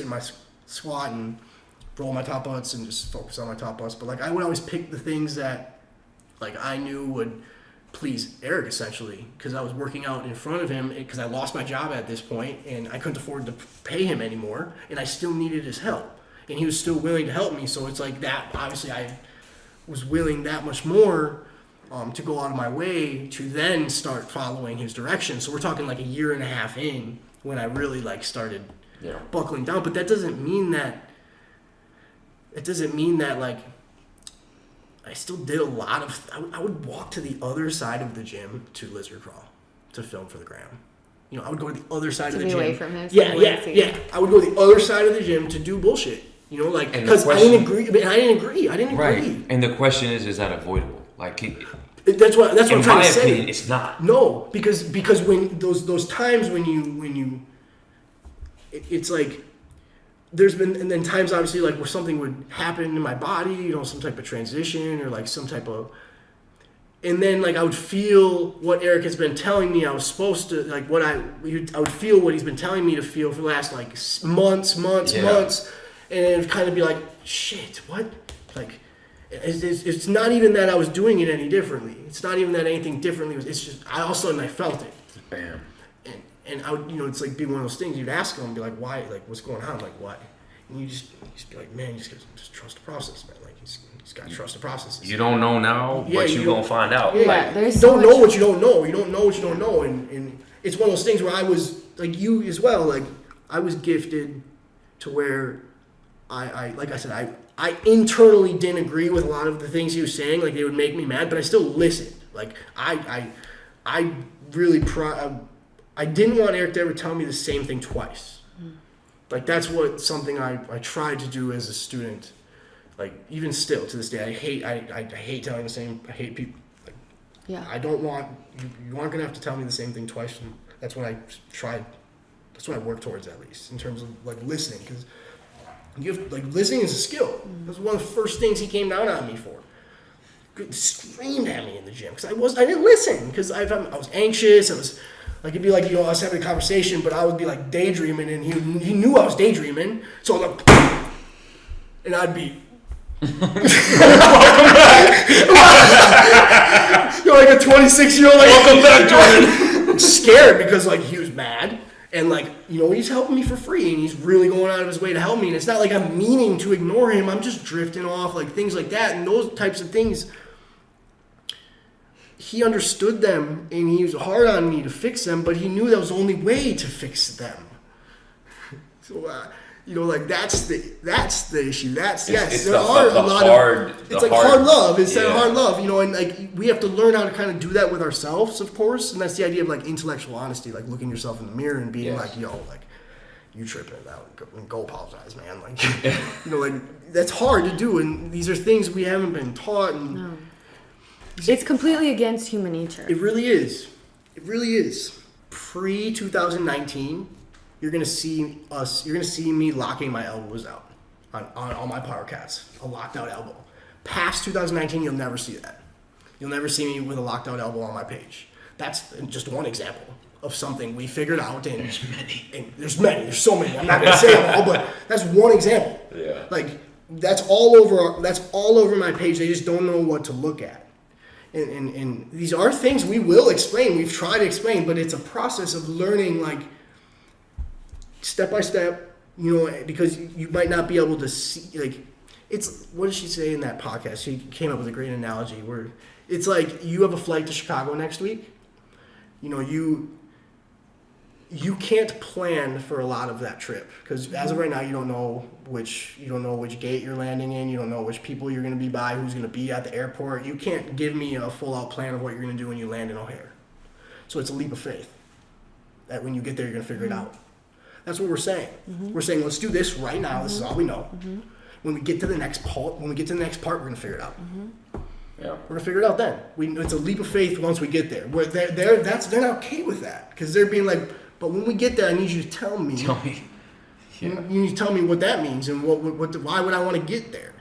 in my squat and roll my top butts and just focus on my top butts. But like I would always pick the things that like I knew would please Eric, essentially, because I was working out in front of him because I lost my job at this point and I couldn't afford to pay him anymore, and I still needed his help, and he was still willing to help me. So it's like that. Obviously, I was willing that much more to go out of my way to then start following his direction. So we're talking like a year and a half in when I really like started buckling down. But that doesn't mean that. It doesn't mean that like. I still did a lot of. I would walk to the other side of the gym to lizard crawl, to film for the gram. You know, I would go to the other side of the gym. Away from him. Yeah. I would go to the other side of the gym to do bullshit. You know, like because I didn't agree. I didn't right. agree. And the question is that avoidable? Like that's what I'm trying to say. In my opinion, it's not. No, because when those times when you it's like. There's been, and then times obviously like where something would happen in my body, you know, some type of transition or like some type of, and then like I would feel what Eric has been telling me I was supposed to, like I would feel what he's been telling me to feel for the last like months, and it'd kind of be like, shit, what? Like, it's not even that I was doing it any differently. It's not even that anything differently was, it's just, all of a sudden I felt it. Bam. And I would, you know, it's like be one of those things you'd ask them and be like, why? Like, what's going on? Like, why? And you just be like, man, you just trust the process, man. Like, he's got to trust the process. You don't know now, but you're going to find out. Yeah, like, there's you don't know what you don't know. You don't know what you don't know. And it's one of those things where I was, like you as well, like, I was gifted to where I like I said, I internally didn't agree with a lot of the things he was saying. Like, they would make me mad, but I still listened. Like, I really I didn't want Eric to ever tell me the same thing twice. Like, that's something I tried to do as a student. Like, even still to this day, I hate telling the same. I hate people. Like, yeah. I don't want you aren't gonna have to tell me the same thing twice. And that's what I tried. That's what I work towards, at least in terms of like listening, because listening is a skill. That's one of the first things he came down on me for. Screamed at me in the gym because I didn't listen because I was anxious. I was. Like, it'd be like, you know, I was having a conversation, but I would be, like, daydreaming, and he knew I was daydreaming, so I was like, and I'd be, you're like a 26-year-old, like, welcome back, Jordan. Scared because, like, he was mad, and, like, you know, he's helping me for free, and he's really going out of his way to help me, and it's not like I'm meaning to ignore him, I'm just drifting off, like, things like that, and those types of things. He understood them, and he was hard on me to fix them, but he knew that was the only way to fix them. So, you know, like that's the issue. It's hard love instead of hard love, you know, and like we have to learn how to kind of do that with ourselves, of course, and that's the idea of like intellectual honesty, like looking yourself in the mirror and being like, yo, like you tripping out, go apologize, man. Like, you know, like that's hard to do, and these are things we haven't been taught. And no. It's completely against human nature. It really is. It really is. Pre-2019, you're gonna see me locking my elbows out on all my power cats. A locked out elbow. Past 2019, you'll never see that. You'll never see me with a locked out elbow on my page. That's just one example of something we figured out. And there's many. There's so many. I'm not gonna say them all, but that's one example. Yeah. Like that's all over my page. They just don't know what to look at. And these are things we will explain. We've tried to explain, but it's a process of learning, like, step by step, you know, because you might not be able to see, like, it's, what did she say in that podcast? She came up with a great analogy where it's like you have a flight to Chicago next week. You know, you can't plan for a lot of that trip because as of right now, you don't know which gate you're landing in. You don't know which people you're going to be by, who's going to be at the airport. You can't give me a full out plan of what you're going to do when you land in O'Hare. So it's a leap of faith that when you get there, you're going to figure it out. That's what we're saying. We're saying, let's do this right now. This is all we know. When we get to the next part, we're going to figure it out. Yeah. We're going to figure it out then. It's a leap of faith once we get there. They're not okay with that because they're being like, but when we get there, I need you to tell me. Yeah. You need to tell me what that means and why would I want to get there?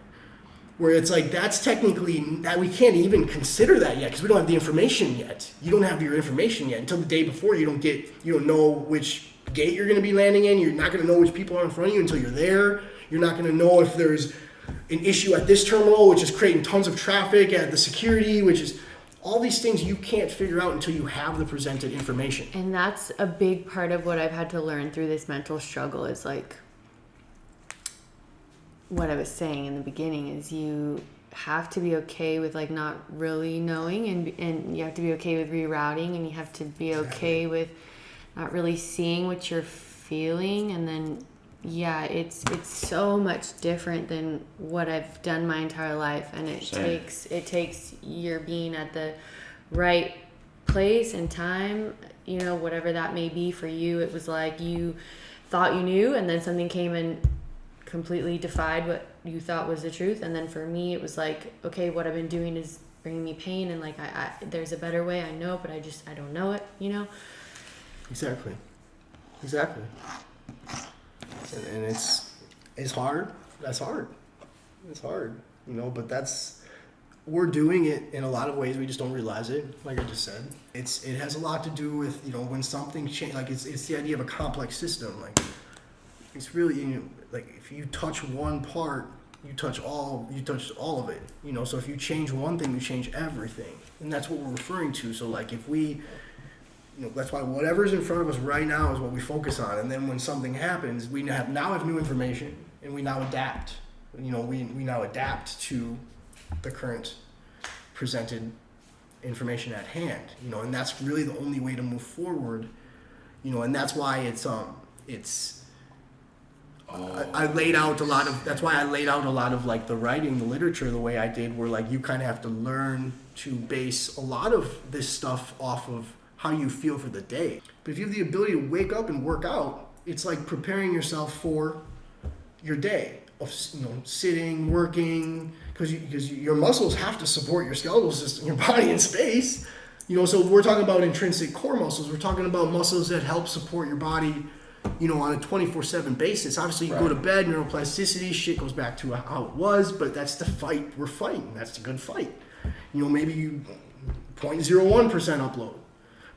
Where it's like that's technically that we can't even consider that yet because we don't have the information yet. You don't have your information yet until the day before. You don't know which gate you're going to be landing in. You're not going to know which people are in front of you until you're there. You're not going to know if there's an issue at this terminal, which is creating tons of traffic at the security, which is All these things you can't figure out until you have the presented information. And that's a big part of what I've had to learn through this mental struggle is like what I was saying in the beginning is you have to be okay with like not really knowing and you have to be okay with rerouting and you have to be okay with not really seeing what you're feeling. And then yeah, it's so much different than what I've done my entire life, and it takes your being at the right place and time, you know, whatever that may be for you. It was like you thought you knew and then something came and completely defied what you thought was the truth. And then for me it was like, okay, what I've been doing is bringing me pain, and like I there's a better way, I know, but I don't know it, you know. Exactly. And it's hard. That's hard. It's hard, you know, but we're doing it in a lot of ways. We just don't realize it. Like I just said, it has a lot to do with, you know, when something changes, like it's the idea of a complex system. Like it's really, you know, like if you touch one part, you touch all of it, you know. So if you change one thing, you change everything. And that's what we're referring to. So like if we, you know, that's why whatever's in front of us right now is what we focus on. And then when something happens, we now have new information, and we now adapt. You know, we now adapt to the current presented information at hand. You know, and that's really the only way to move forward. You know, and that's why I laid out a lot of. That's why I laid out a lot of like the writing, the literature, the way I did, where like you kind of have to learn to base a lot of this stuff off of how you feel for the day. But if you have the ability to wake up and work out, it's like preparing yourself for your day of, you know, sitting, working, because your muscles have to support your skeletal system, your body in space. You know, so we're talking about intrinsic core muscles. We're talking about muscles that help support your body, you know, on a 24/7 basis. Obviously, you go to bed, neuroplasticity, shit goes back to how it was, but that's the fight we're fighting. That's the good fight. You know, maybe you 0.01% upload.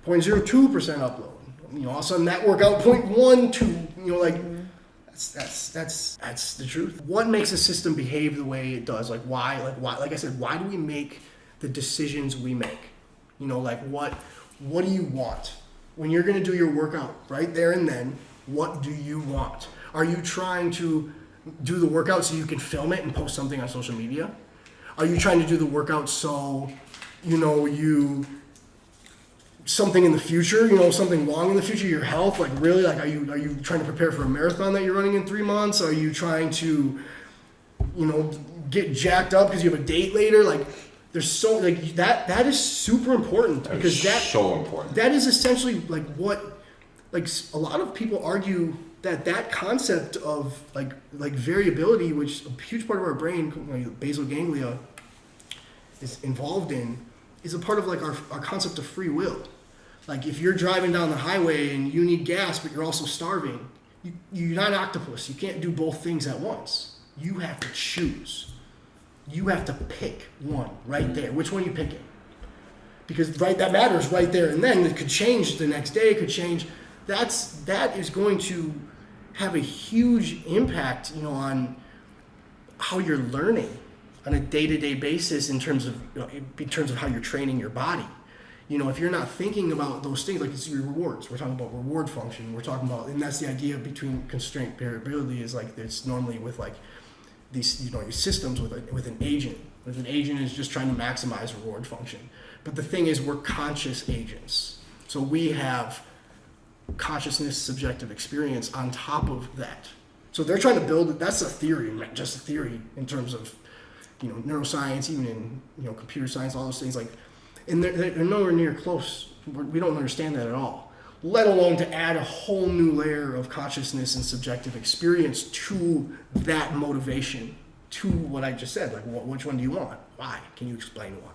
0.02% upload. You know, all of a sudden that workout 0.12. You know, like that's the truth. What makes a system behave the way it does? Like why? Like I said, why do we make the decisions we make? You know, like what do you want when you're going to do your workout right there and then? What do you want? Are you trying to do the workout so you can film it and post something on social media? Are you trying to do the workout so, you know, something in the future, you know, something long in the future, your health, like really, like are you trying to prepare for a marathon that you're running in 3 months? Are you trying to, you know, get jacked up because you have a date later? Like there's so like that is super important because that's so important. That is essentially like what, like a lot of people argue that concept of like variability, which a huge part of our brain, like basal ganglia, is involved in, is a part of like our concept of free will. Like if you're driving down the highway and you need gas, but you're also starving, you're not an octopus. You can't do both things at once. You have to choose. You have to pick one right there. Which one are you picking? Because that matters right there and then. It could change the next day. It could change. That is going to have a huge impact, you know, on how you're learning on a day-to-day basis in terms of how you're training your body. You know, if you're not thinking about those things, like it's your rewards. We're talking about reward function. We're talking about, and that's the idea between constraint variability is like it's normally with like these, you know, your systems with an agent. With an agent is just trying to maximize reward function. But the thing is, we're conscious agents. So we have consciousness, subjective experience on top of that. So they're trying to build it. That's a theory, just a theory in terms of, you know, neuroscience, even in, you know, computer science, all those things. Like, and they're nowhere near close. We don't understand that at all. Let alone to add a whole new layer of consciousness and subjective experience to that motivation, to what I just said. Like, which one do you want? Why? Can you explain why?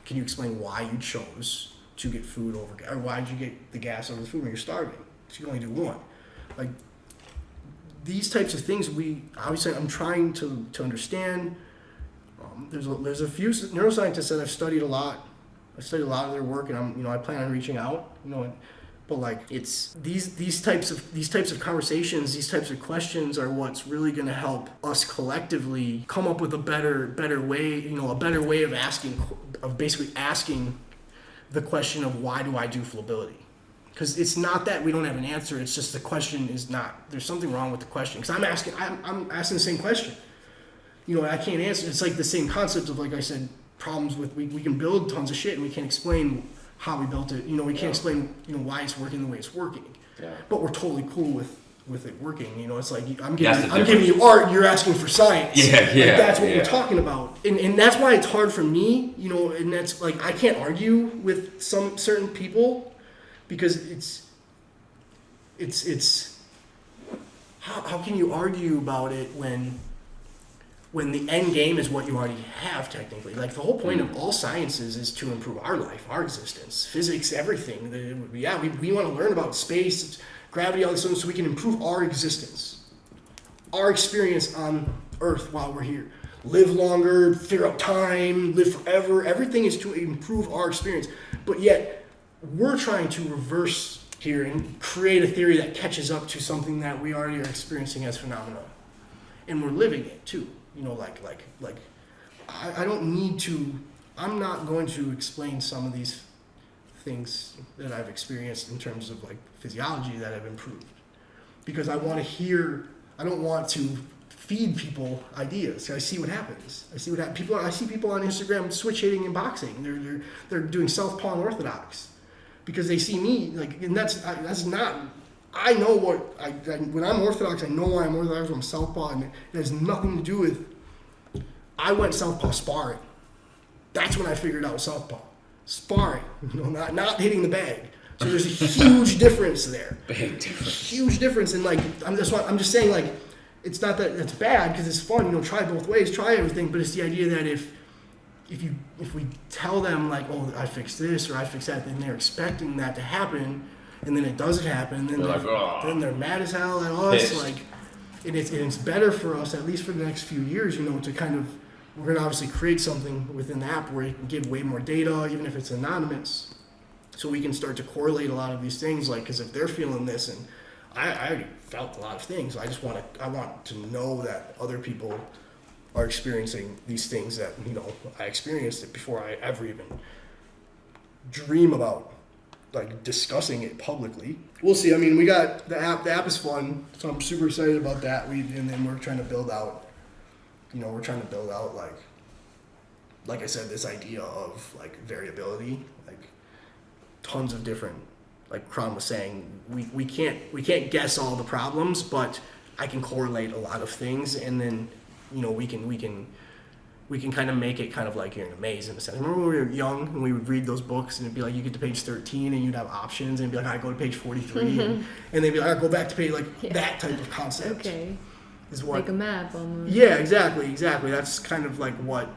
Can you explain why you chose to get food over, or why did you get the gas over the food when you're starving? So you can only do one. Like, these types of things, obviously I'm trying to understand. There's a few neuroscientists that I've studied a lot. I studied a lot of their work, and I plan on reaching out. You know, But like it's these types of conversations, these types of questions are what's really going to help us collectively come up with a better way, a better way of basically asking the question of why do I do Flobility? Because it's not that we don't have an answer. It's just the question is not. There's something wrong with the question. Because I'm asking the same question. I can't answer. It's like the same concept of, like I said, problems with we can build tons of shit and we can't explain how we built it. We can't explain why it's working the way it's working. Yeah. But we're totally cool with it working. It's like I'm giving difference. you art, you're asking for science. Yeah. Like, that's what we're talking about. And that's why it's hard for me, and that's like I can't argue with some certain people because it's how can you argue about it when the end game is what you already have technically. Like the whole point of all sciences is to improve our life, our existence, physics, everything. We want to learn about space, gravity, all this stuff, so we can improve our existence, our experience on Earth while we're here. Live longer, figure out time, live forever. Everything is to improve our experience. But yet, we're trying to reverse here and create a theory that catches up to something that we already are experiencing as phenomena. And we're living it too. I don't need to, I'm not going to explain some of these things that I've experienced in terms of like physiology that have improved. Because I want to hear, I don't want to feed people ideas. I see what happens. I see people on Instagram switch hitting and boxing. They're doing southpaw and orthodox because they see me and that's not. I know when I'm orthodox. I know why I'm orthodox. I'm southpaw, and it has nothing to do with. I went southpaw sparring. That's when I figured out southpaw sparring. Not hitting the bag. So there's a huge difference there. Big difference. Huge difference, and I'm just saying it's not that it's bad because it's fun. Try both ways, try everything. But it's the idea that if we tell them oh, I fixed this or I fixed that, then they're expecting that to happen, and then it doesn't happen. And then then they're mad as hell at us. Pissed. And it's better for us, at least for the next few years, to kind of, we're going to obviously create something within the app where you can give way more data, even if it's anonymous, so we can start to correlate a lot of these things, because if they're feeling this, and I already felt a lot of things, I want to know that other people are experiencing these things that, I experienced it before I ever even dream about discussing it publicly. We'll see. I mean, we got the app. The app is fun, so I'm super excited about that. And then we're trying to build out. Like I said, this idea of variability, tons of different. Like Karon was saying, we can't guess all the problems, but I can correlate a lot of things, and then we can kind of make it kind of like you're in a maze in a sense. Remember when we were young and we would read those books and it'd be like you get to page 13 and you'd have options and it'd be like, all right, go to page 43 and they'd be like, all right, go back to page that type of concept. Okay. Is what, like a map almost. Yeah, exactly. That's kind of what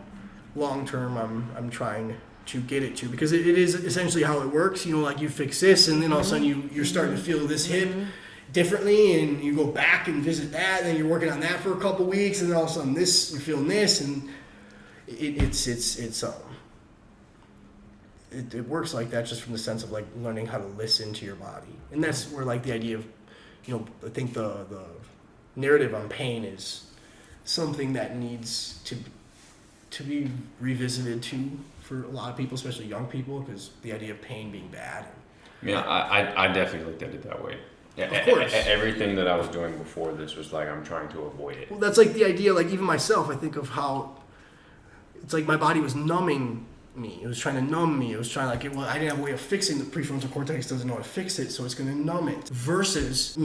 long term I'm trying to get it to, because it is essentially how it works. You fix this and then all of a sudden you're starting to feel this hip differently, and you go back and visit that, and then you're working on that for a couple weeks, and then all of a sudden you're feeling this, and it works like that, just from the sense of learning how to listen to your body. And that's where the idea of I think the narrative on pain is something that needs to be revisited too for a lot of people, especially young people, because the idea of pain being bad. Yeah, I definitely looked at it that way. Of course. Everything that I was doing before this was I'm trying to avoid it. Well, that's the idea, even myself, I think of how it's my body was numbing me. It was trying to numb me. It was trying I didn't have a way of fixing the prefrontal cortex, doesn't know how to fix it, so it's going to numb it. Versus,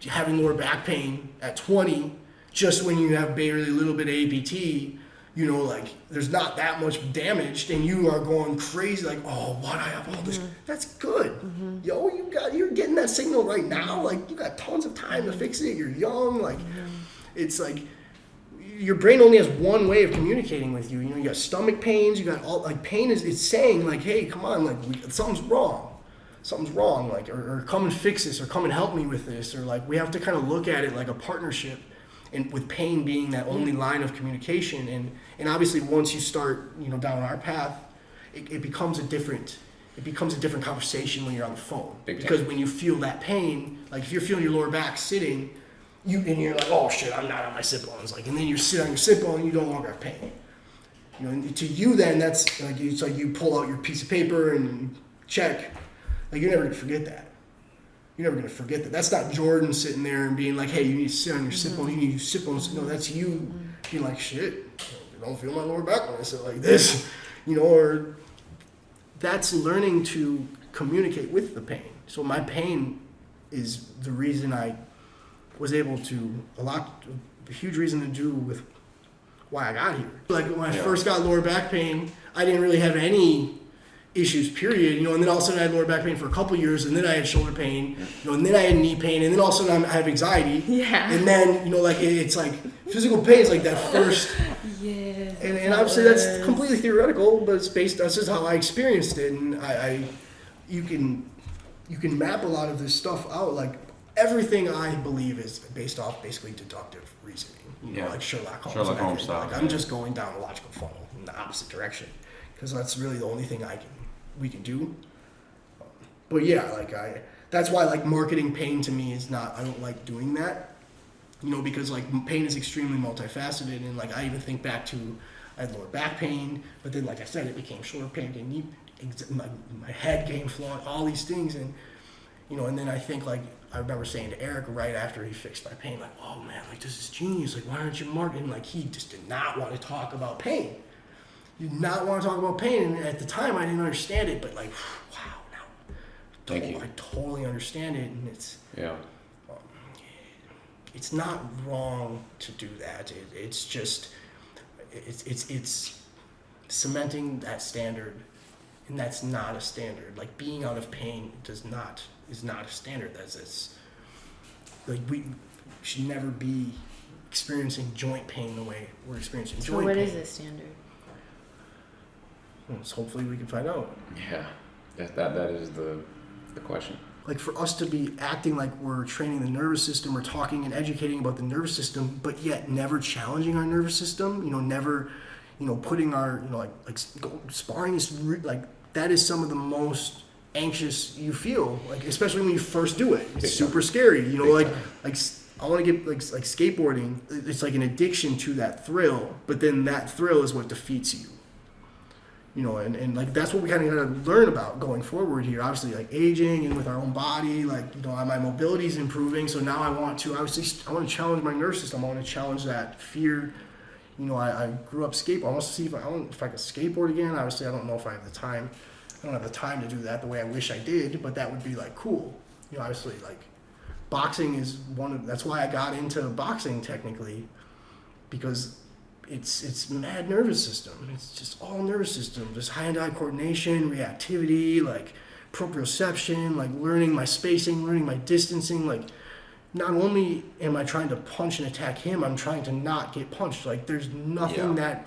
having lower back pain at 20, just when you have barely a little bit of APT, there's not that much damage, and you are going crazy, oh, why do I have all this? That's good. Yo, you're getting that signal right now. You got tons of time to fix it. You're young. It's your brain only has one way of communicating with you. You got stomach pains. You got all pain it's saying hey, come on, something's wrong. Something's wrong. Or come and fix this, or come and help me with this, or we have to kind of look at it like a partnership. And with pain being that only line of communication, and obviously once you start down our path, it becomes a different it becomes a different conversation when you're on the phone. Big time. Because when you feel that pain, like if you're feeling your lower back sitting, and you're like, oh shit, I'm not on my sit bones. Like, and then you sit on your sit bone, and you no longer have pain. You know, and to you then, that's like, it's like you pull out your piece of paper and check. Like, you're never gonna forget that. You're never gonna forget that. That's not Jordan sitting there and being like, hey, you need to sit on your sit bone, you need to sit bones. No, that's you being like, shit, I don't feel my lower back when I sit like this. You know, or that's learning to communicate with the pain. So my pain is the reason I was able to, a huge reason to do with why I got here. Like when I first got lower back pain, I didn't really have any issues, period. You know, and then all of a sudden I had lower back pain for a couple years, and then I had shoulder pain, you know, and then I had knee pain, and then all of a sudden I have anxiety. Yeah. And then, you know, like it's like physical pain is like that first. Yes. And obviously that's completely theoretical, but it's based. That's just how I experienced it, and you can map a lot of this stuff out. Like everything I believe is based off basically deductive reasoning. You know, like Sherlock Holmes. Sherlock Holmes style. Like I'm just going down a logical funnel in the opposite direction, because that's really the only thing we can do. But yeah, like that's why like marketing pain to me is not. I don't like doing that. You know, because like pain is extremely multifaceted, and like I even think back to I had lower back pain, but then like I said, it became shoulder pain, and knee, my head came flowing, all these things, and you know, and then I think like I remember saying to Eric right after he fixed my pain, like, oh man, like this is genius, like why aren't you marketing? Like he just did not want to talk about pain. He did not want to talk about pain, and at the time I didn't understand it, but like, wow, now I totally understand it, and it's it's not wrong to do that. It's just it's cementing that standard, and that's not a standard. Like being out of pain is not a standard. That's like we should never be experiencing joint pain the way we're experiencing joint pain. So what is the standard? Well, so hopefully we can find out. Yeah, that is the question. Like for us to be acting like we're training the nervous system or talking and educating about the nervous system, but yet never challenging our nervous system, you know, never, you know, putting our, you know, like sparring is like, that is some of the most anxious you feel, like, especially when you first do it. It's super scary, you know, like I want to get like skateboarding, it's like an addiction to that thrill, but then that thrill is what defeats you. You know, and like that's what we kind of got to learn about going forward here. Obviously, like aging and with our own body, like, you know, my mobility is improving. So now I want to challenge my nervous system. I want to challenge that fear. You know, I grew up skateboarding. I want to see if I can skateboard again. Obviously, I don't know if I have the time. I don't have the time to do that the way I wish I did, but that would be like cool. You know, obviously, like boxing is that's why I got into boxing technically, because it's mad nervous system. It's just all nervous system. Just hand-eye coordination, reactivity, like proprioception, like learning my spacing, learning my distancing. Like not only am I trying to punch and attack him, I'm trying to not get punched. Like there's nothing that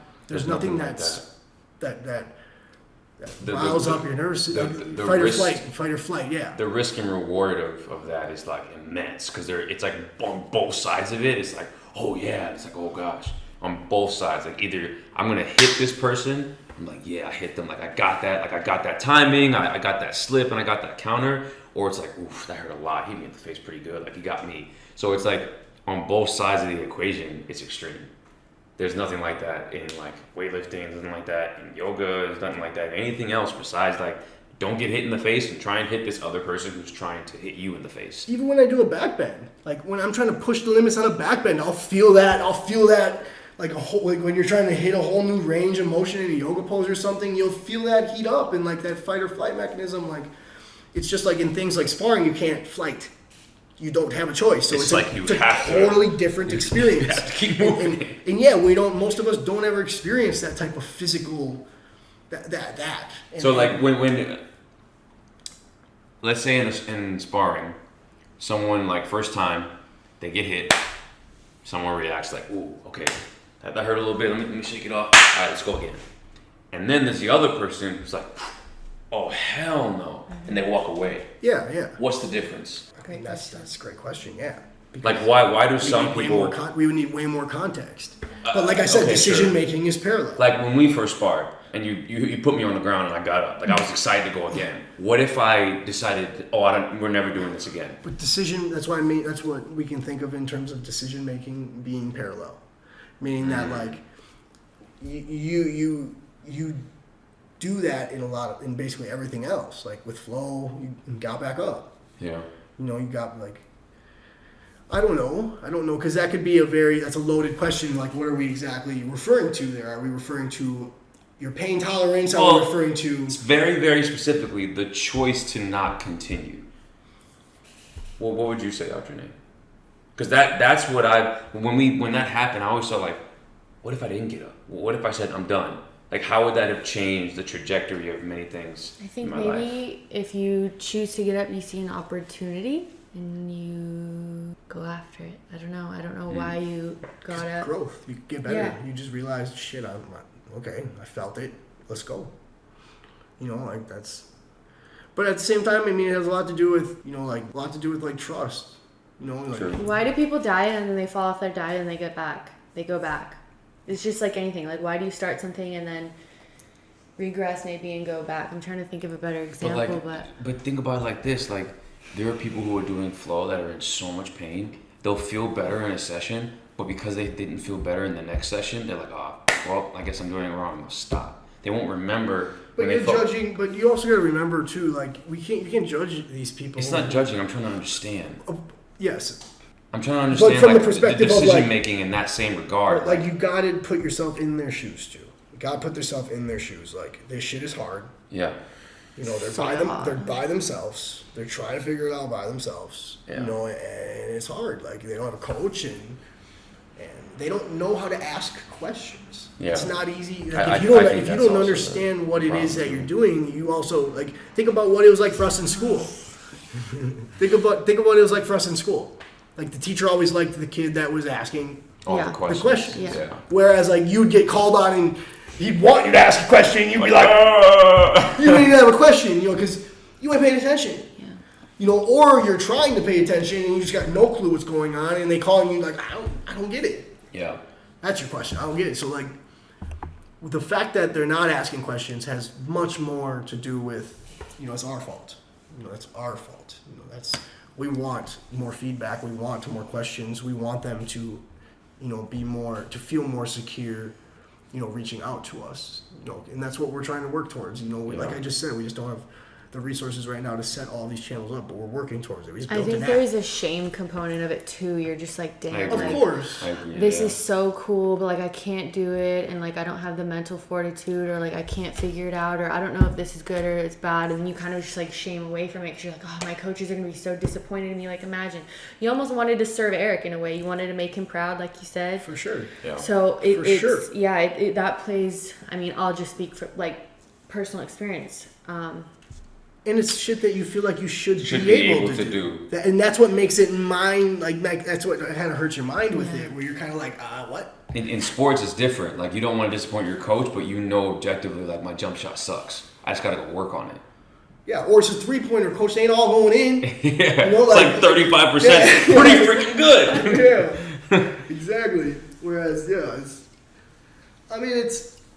riles up your nervous system. Fight or flight. Yeah. The risk and reward of that is like immense, because it's like on both sides of it. It's like, oh yeah. It's like, oh gosh. On both sides, like either I'm gonna hit this person, I'm like, yeah, I hit them, like I got that timing, I got that slip, and I got that counter, or it's like, oof, that hurt a lot, he hit me in the face pretty good, like he got me. So it's like on both sides of the equation, it's extreme. There's nothing like that in like weightlifting, nothing like that in yoga, there's nothing like that in anything else besides like, don't get hit in the face and try and hit this other person who's trying to hit you in the face. Even when I do a back bend, like when I'm trying to push the limits on a back bend, I'll feel that. Like when you're trying to hit a whole new range of motion in a yoga pose or something, you'll feel that heat up, and like that fight or flight mechanism. Like it's just like in things like sparring, you can't flight. You don't have a choice. So it's like it's a totally different experience. You have to keep moving. And yeah, most of us don't ever experience that type of physical that. So like when let's say in sparring, someone like first time they get hit, someone reacts like, ooh, okay. That hurt a little bit. Let me shake it off. All right, let's go again. And then there's the other person who's like, oh, hell no. And they walk away. Yeah. What's the difference? That's a great question, yeah. Like why do some people? We would need way more context. But like I said, decision making is parallel. Like when we first sparred, and you put me on the ground and I got up, like I was excited to go again. What if I decided, we're never doing this again? But decision, that's what I mean. That's what we can think of in terms of decision making being parallel, meaning that like you do that in basically everything else. Like with flow, you got back up. Yeah. You got like. I don't know, because that could be that's a loaded question. Like, what are we exactly referring to there? Are we referring to your pain tolerance? Are we referring to... It's very, very specifically the choice to not continue. Well, what would you say, Adrineh? Because that's what when that happened, I always thought like, what if I didn't get up? What if I said I'm done? Like, how would that have changed the trajectory of many things I think in my life? maybe if you choose to get up, you see an opportunity and you go after it. I don't know why you got up. Growth. You get better. Yeah. You just realize, shit, okay, I felt it. Let's go. Like that's... But at the same time, I mean, it has a lot to do with, trust. Sure. Why do people diet and then they fall off their diet and they go back? It's just like anything. Like, why do you start something and then regress maybe and go back? I'm trying to think of a better example, But think about it like this, like, there are people who are doing flow that are in so much pain. They'll feel better in a session, but because they didn't feel better in the next session, they're like, well, I guess I'm doing it wrong. I'll stop. They won't remember. But you're judging. But you also got to remember too, like you can't judge these people. It's not judging. I'm trying to understand. Yes. I'm trying to understand, but from like, the perspective the of decision making in that same regard. Like you got to put yourself in their shoes too. You got to put yourself in their shoes. Like, this shit is hard. Yeah. They're by themselves. They're trying to figure it out by themselves. Yeah. And it's hard. Like, they don't have a coach and they don't know how to ask questions. Yeah. It's not easy. I If you think don't understand what it is that you're doing, you also think about what it was like for us in school. think about what it was like for us in school. Like, the teacher always liked the kid that was asking all Yeah. the questions. the questions. Yeah. Whereas you'd get called on and he'd want you to ask a question, you'd be like, you don't even have a question, because you ain't paying attention. Yeah. Or you're trying to pay attention and you just got no clue what's going on, and they calling you like, I don't get it. Yeah. That's your question. I don't get it. So the fact that they're not asking questions has much more to do with, it's our fault. That's our fault. We want more feedback. We want more questions. We want them to, to feel more secure, reaching out to us. And that's what we're trying to work towards. Like I just said, we just don't have the resources right now to set all these channels up, but we're working towards it. We just built I think an app. there is a shame component of it too. You're just like, damn, Of course. I agree. this is so cool, but I can't do it, and I don't have the mental fortitude, or I can't figure it out, or I don't know if this is good or it's bad, and you kind of just shame away from it because you're like, oh, my coaches are gonna be so disappointed in me. Imagine you almost wanted to serve Eric in a way. You wanted to make him proud, like you said. For sure. Yeah. So it's sure. That plays. I mean, I'll just speak for personal experience. And it's shit that you feel like you should be able to do. And that's what makes it mind, that's what kind of hurts your mind with it, where you're kind of like, what? In sports, it's different. You don't want to disappoint your coach, but objectively, my jump shot sucks. I just got to go work on it. Yeah, or it's a three-pointer, coach, they ain't all going in. Yeah, it's 35%. Pretty freaking good. Yeah, exactly. Whereas, it's,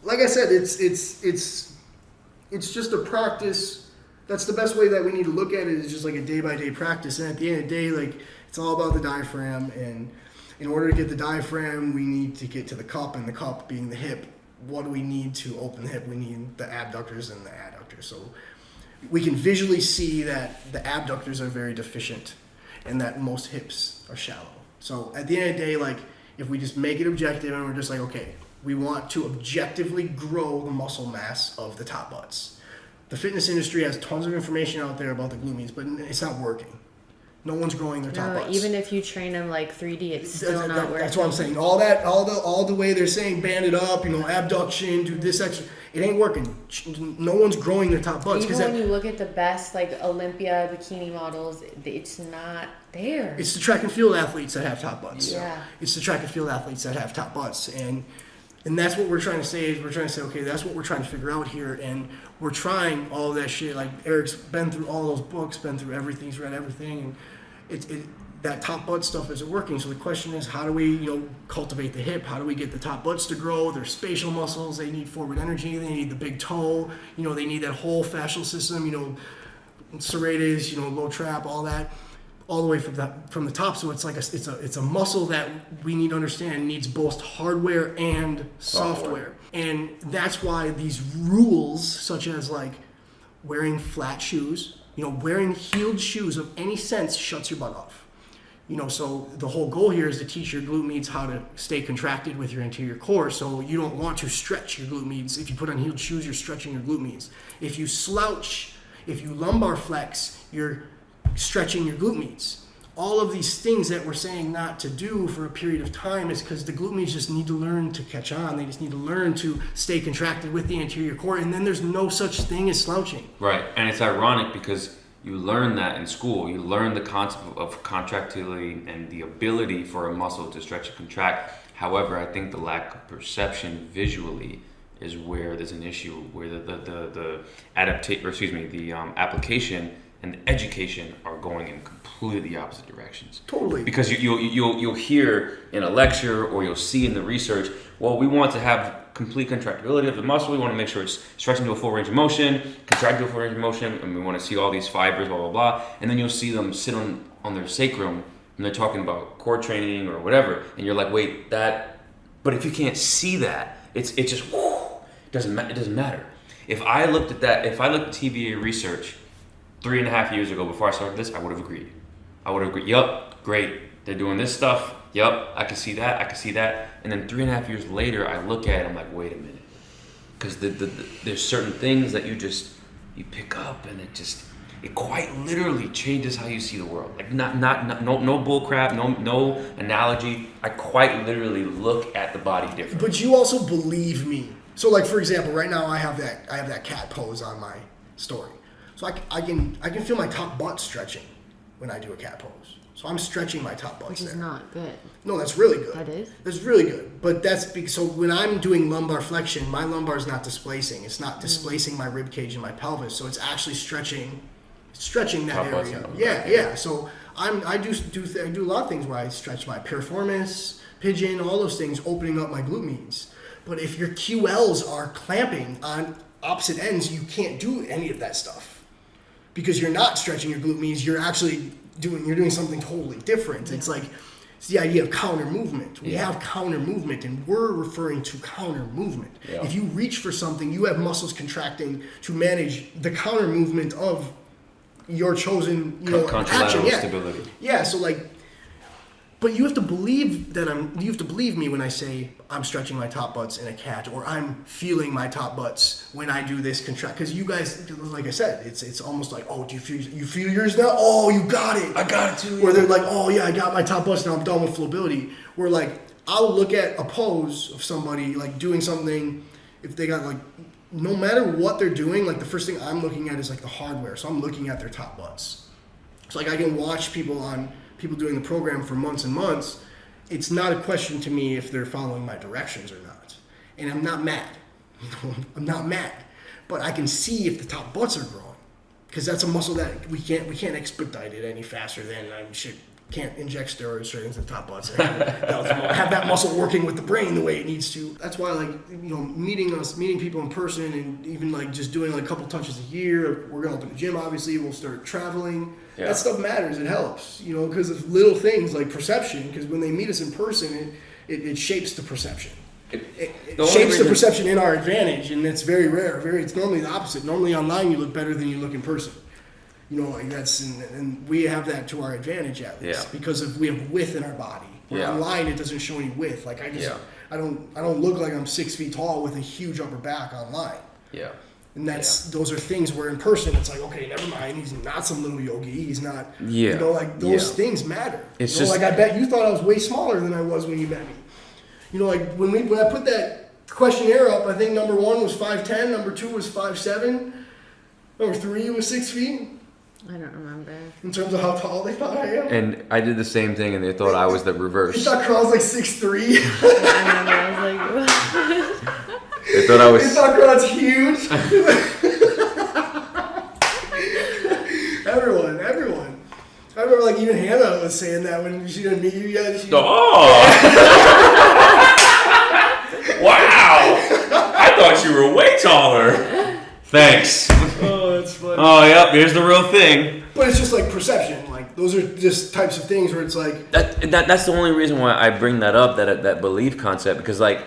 like I said, it's just a practice. That's the best way that we need to look at it, is just a day-by-day practice. And at the end of the day, it's all about the diaphragm. And in order to get the diaphragm, we need to get to the cup, and the cup being the hip. What do we need to open the hip? We need the abductors and the adductors. So we can visually see that the abductors are very deficient and that most hips are shallow. So at the end of the day, if we just make it objective and we're just okay, we want to objectively grow the muscle mass of the top butts. The fitness industry has tons of information out there about the glutes, but it's not working. No one's growing their top butts. Even if you train them 3D, it's still not working. That's what I'm saying. All the way they're saying, band it up, abduction, do this extra. It ain't working. No one's growing their top butts. Even when you look at the best Olympia bikini models, it's not there. It's the track and field athletes that have top butts. Yeah. It's the track and field athletes that have top butts, and that's what we're trying to say. Is we're trying to say, okay, that's what we're trying to figure out here, and we're trying all of that shit. Eric's been through all those books, been through everything, he's read everything, and that top butt stuff isn't working. So the question is, how do we, cultivate the hip? How do we get the top butts to grow? Their spatial muscles, they need forward energy, they need the big toe, they need that whole fascial system, serratus, low trap, all that, all the way from the top. So it's like it's a muscle that we need to understand needs both hardware and software. And that's why these rules, such as like wearing flat shoes, wearing heeled shoes of any sense shuts your butt off. So the whole goal here is to teach your glute medius how to stay contracted with your anterior core. So you don't want to stretch your glute medius. If you put on heeled shoes, you're stretching your glute medius. If you slouch, if you lumbar flex, you're stretching your glute medius. All of these things that we're saying not to do for a period of time is because the glute medius just need to learn to catch on. They just need to learn to stay contracted with the anterior core, and then there's no such thing as slouching. Right, and it's ironic because you learn that in school. You learn the concept of contractility and the ability for a muscle to stretch and contract. However, I think the lack of perception visually is where there's an issue, where the application and the education are going in completely opposite directions. Totally. Because you'll hear in a lecture or you'll see in the research, well, we want to have complete contractibility of the muscle. We want to make sure it's stretching to a full range of motion, contracting to a full range of motion, and we want to see all these fibers, blah, blah, blah. And then you'll see them sit on their sacrum and they're talking about core training or whatever. And you're like, wait, but if you can't see that, it just, it doesn't matter. If I looked at TVA research 3.5 years ago before I started this, I would have agreed. Yup, great. They're doing this stuff. Yup, I can see that. And then 3.5 years later, I look at it, I'm like, wait a minute. Because there's certain things that you pick up and it quite literally changes how you see the world. Like no bull crap, no analogy. I quite literally look at the body differently. But you also believe me. So like, for example, right now I have that cat pose on my story. So I can feel my top butt stretching when I do a cat pose. So I'm stretching my top butt. Which is not good. No, that's really good. That is? That's really good. But that's because, so when I'm doing lumbar flexion, my lumbar is not displacing. It's not displacing my rib cage and my pelvis. So it's actually stretching that Top area. butts, Yeah. So I do a lot of things where I stretch my piriformis, pigeon, all those things, opening up my glute medius. But if your QLs are clamping on opposite ends, you can't do any of that stuff because you're not stretching your glute medius. You're actually doing something totally different. Yeah. It's the idea of counter movement. We have counter movement, and we're referring to counter movement. Yeah. If you reach for something, you have muscles contracting to manage the counter movement of your chosen, action. Stability. Yeah. So but you have to believe me when I say I'm stretching my top butts in a cat, or I'm feeling my top butts when I do this contract. Because you guys, like I said, it's almost like, oh, you feel yours now? Oh, you got it. I got it too. Or they're like, oh yeah, I got my top butts now. I'm done with Flobility. Where I'll look at a pose of somebody doing something, if they got no matter what they're doing, the first thing I'm looking at is the hardware. So I'm looking at their top butts. So I can watch people doing the program for months and months. It's not a question to me if they're following my directions or not. And I'm not mad. I'm not mad. But I can see if the top butts are growing. Because that's a muscle that we can't expedite it any faster than can't inject steroids straight into the top butts and have that muscle working with the brain the way it needs to. That's why meeting people in person, and even just doing a couple touches a year. We're gonna open a gym, obviously. We'll start traveling. Yeah. That stuff matters. It helps, because of little things like perception. Because when they meet us in person, it shapes the perception. It shapes the perception in our advantage, and it's very rare. It's normally the opposite. Normally online you look better than you look in person. That's and we have that to our advantage at least because we have width in our body. Online it doesn't show any width. I don't look like I'm 6 feet tall with a huge upper back online. Yeah. And those are things where in person it's okay, never mind. He's not some little yogi. He's not. Yeah. Those things matter. It's just I bet you thought I was way smaller than I was when you met me. When I put that questionnaire up, I think number 1 was 5'10", number 2 was 5'7", number 3 was 6 feet. I don't remember. In terms of how tall they thought I am. And I did the same thing, and they thought I was the reverse. They thought Karon was 6'3". I was what? They thought I was. They thought Karon's huge. Everyone. I remember like even Hannah was saying that when she didn't meet you yet. Oh! Wow! I thought you were way taller. Thanks. Oh, that's funny. Oh, yep. Here's the real thing. But it's just like perception. Like those are just types of things where it's like That's the only reason why I bring that up, that belief concept, because like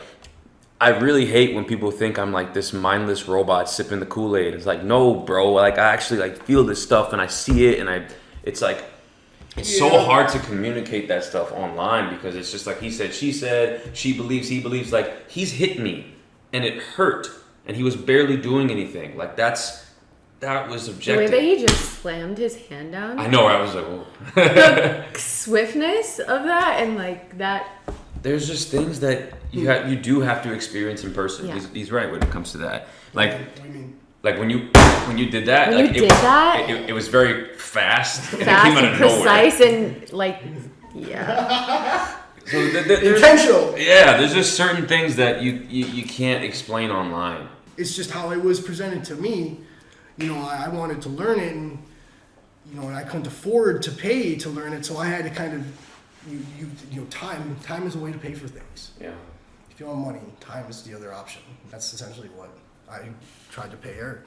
I really hate when people think I'm like this mindless robot sipping the Kool-Aid. It's like, no, bro. Like I actually like feel this stuff and I see it, and it's like it's so hard to communicate that stuff online because it's just like he said, she said, she believes, he believes. Like he's hit me and it hurt, and he was barely doing anything. Like that was objective. The way that he just slammed his hand down. I know. I was like, whoa. The swiftness of that and like that. There's just things that you do have to experience in person. Yeah. He's right when it comes to that. Like, what do you mean? like when you did that, When like you did that? it was very fast. And it Fast came out and of nowhere. precise and like, yeah. So Intentional. Yeah, there's just certain things that you can't explain online. It's just how it was presented to me. You know, I wanted to learn it, and you know, and I couldn't afford to pay to learn it, so I had to kind of, you know, time is a way to pay for things. Yeah. If you want money, time is the other option. That's essentially what I tried to pay Eric,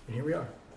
and here we are.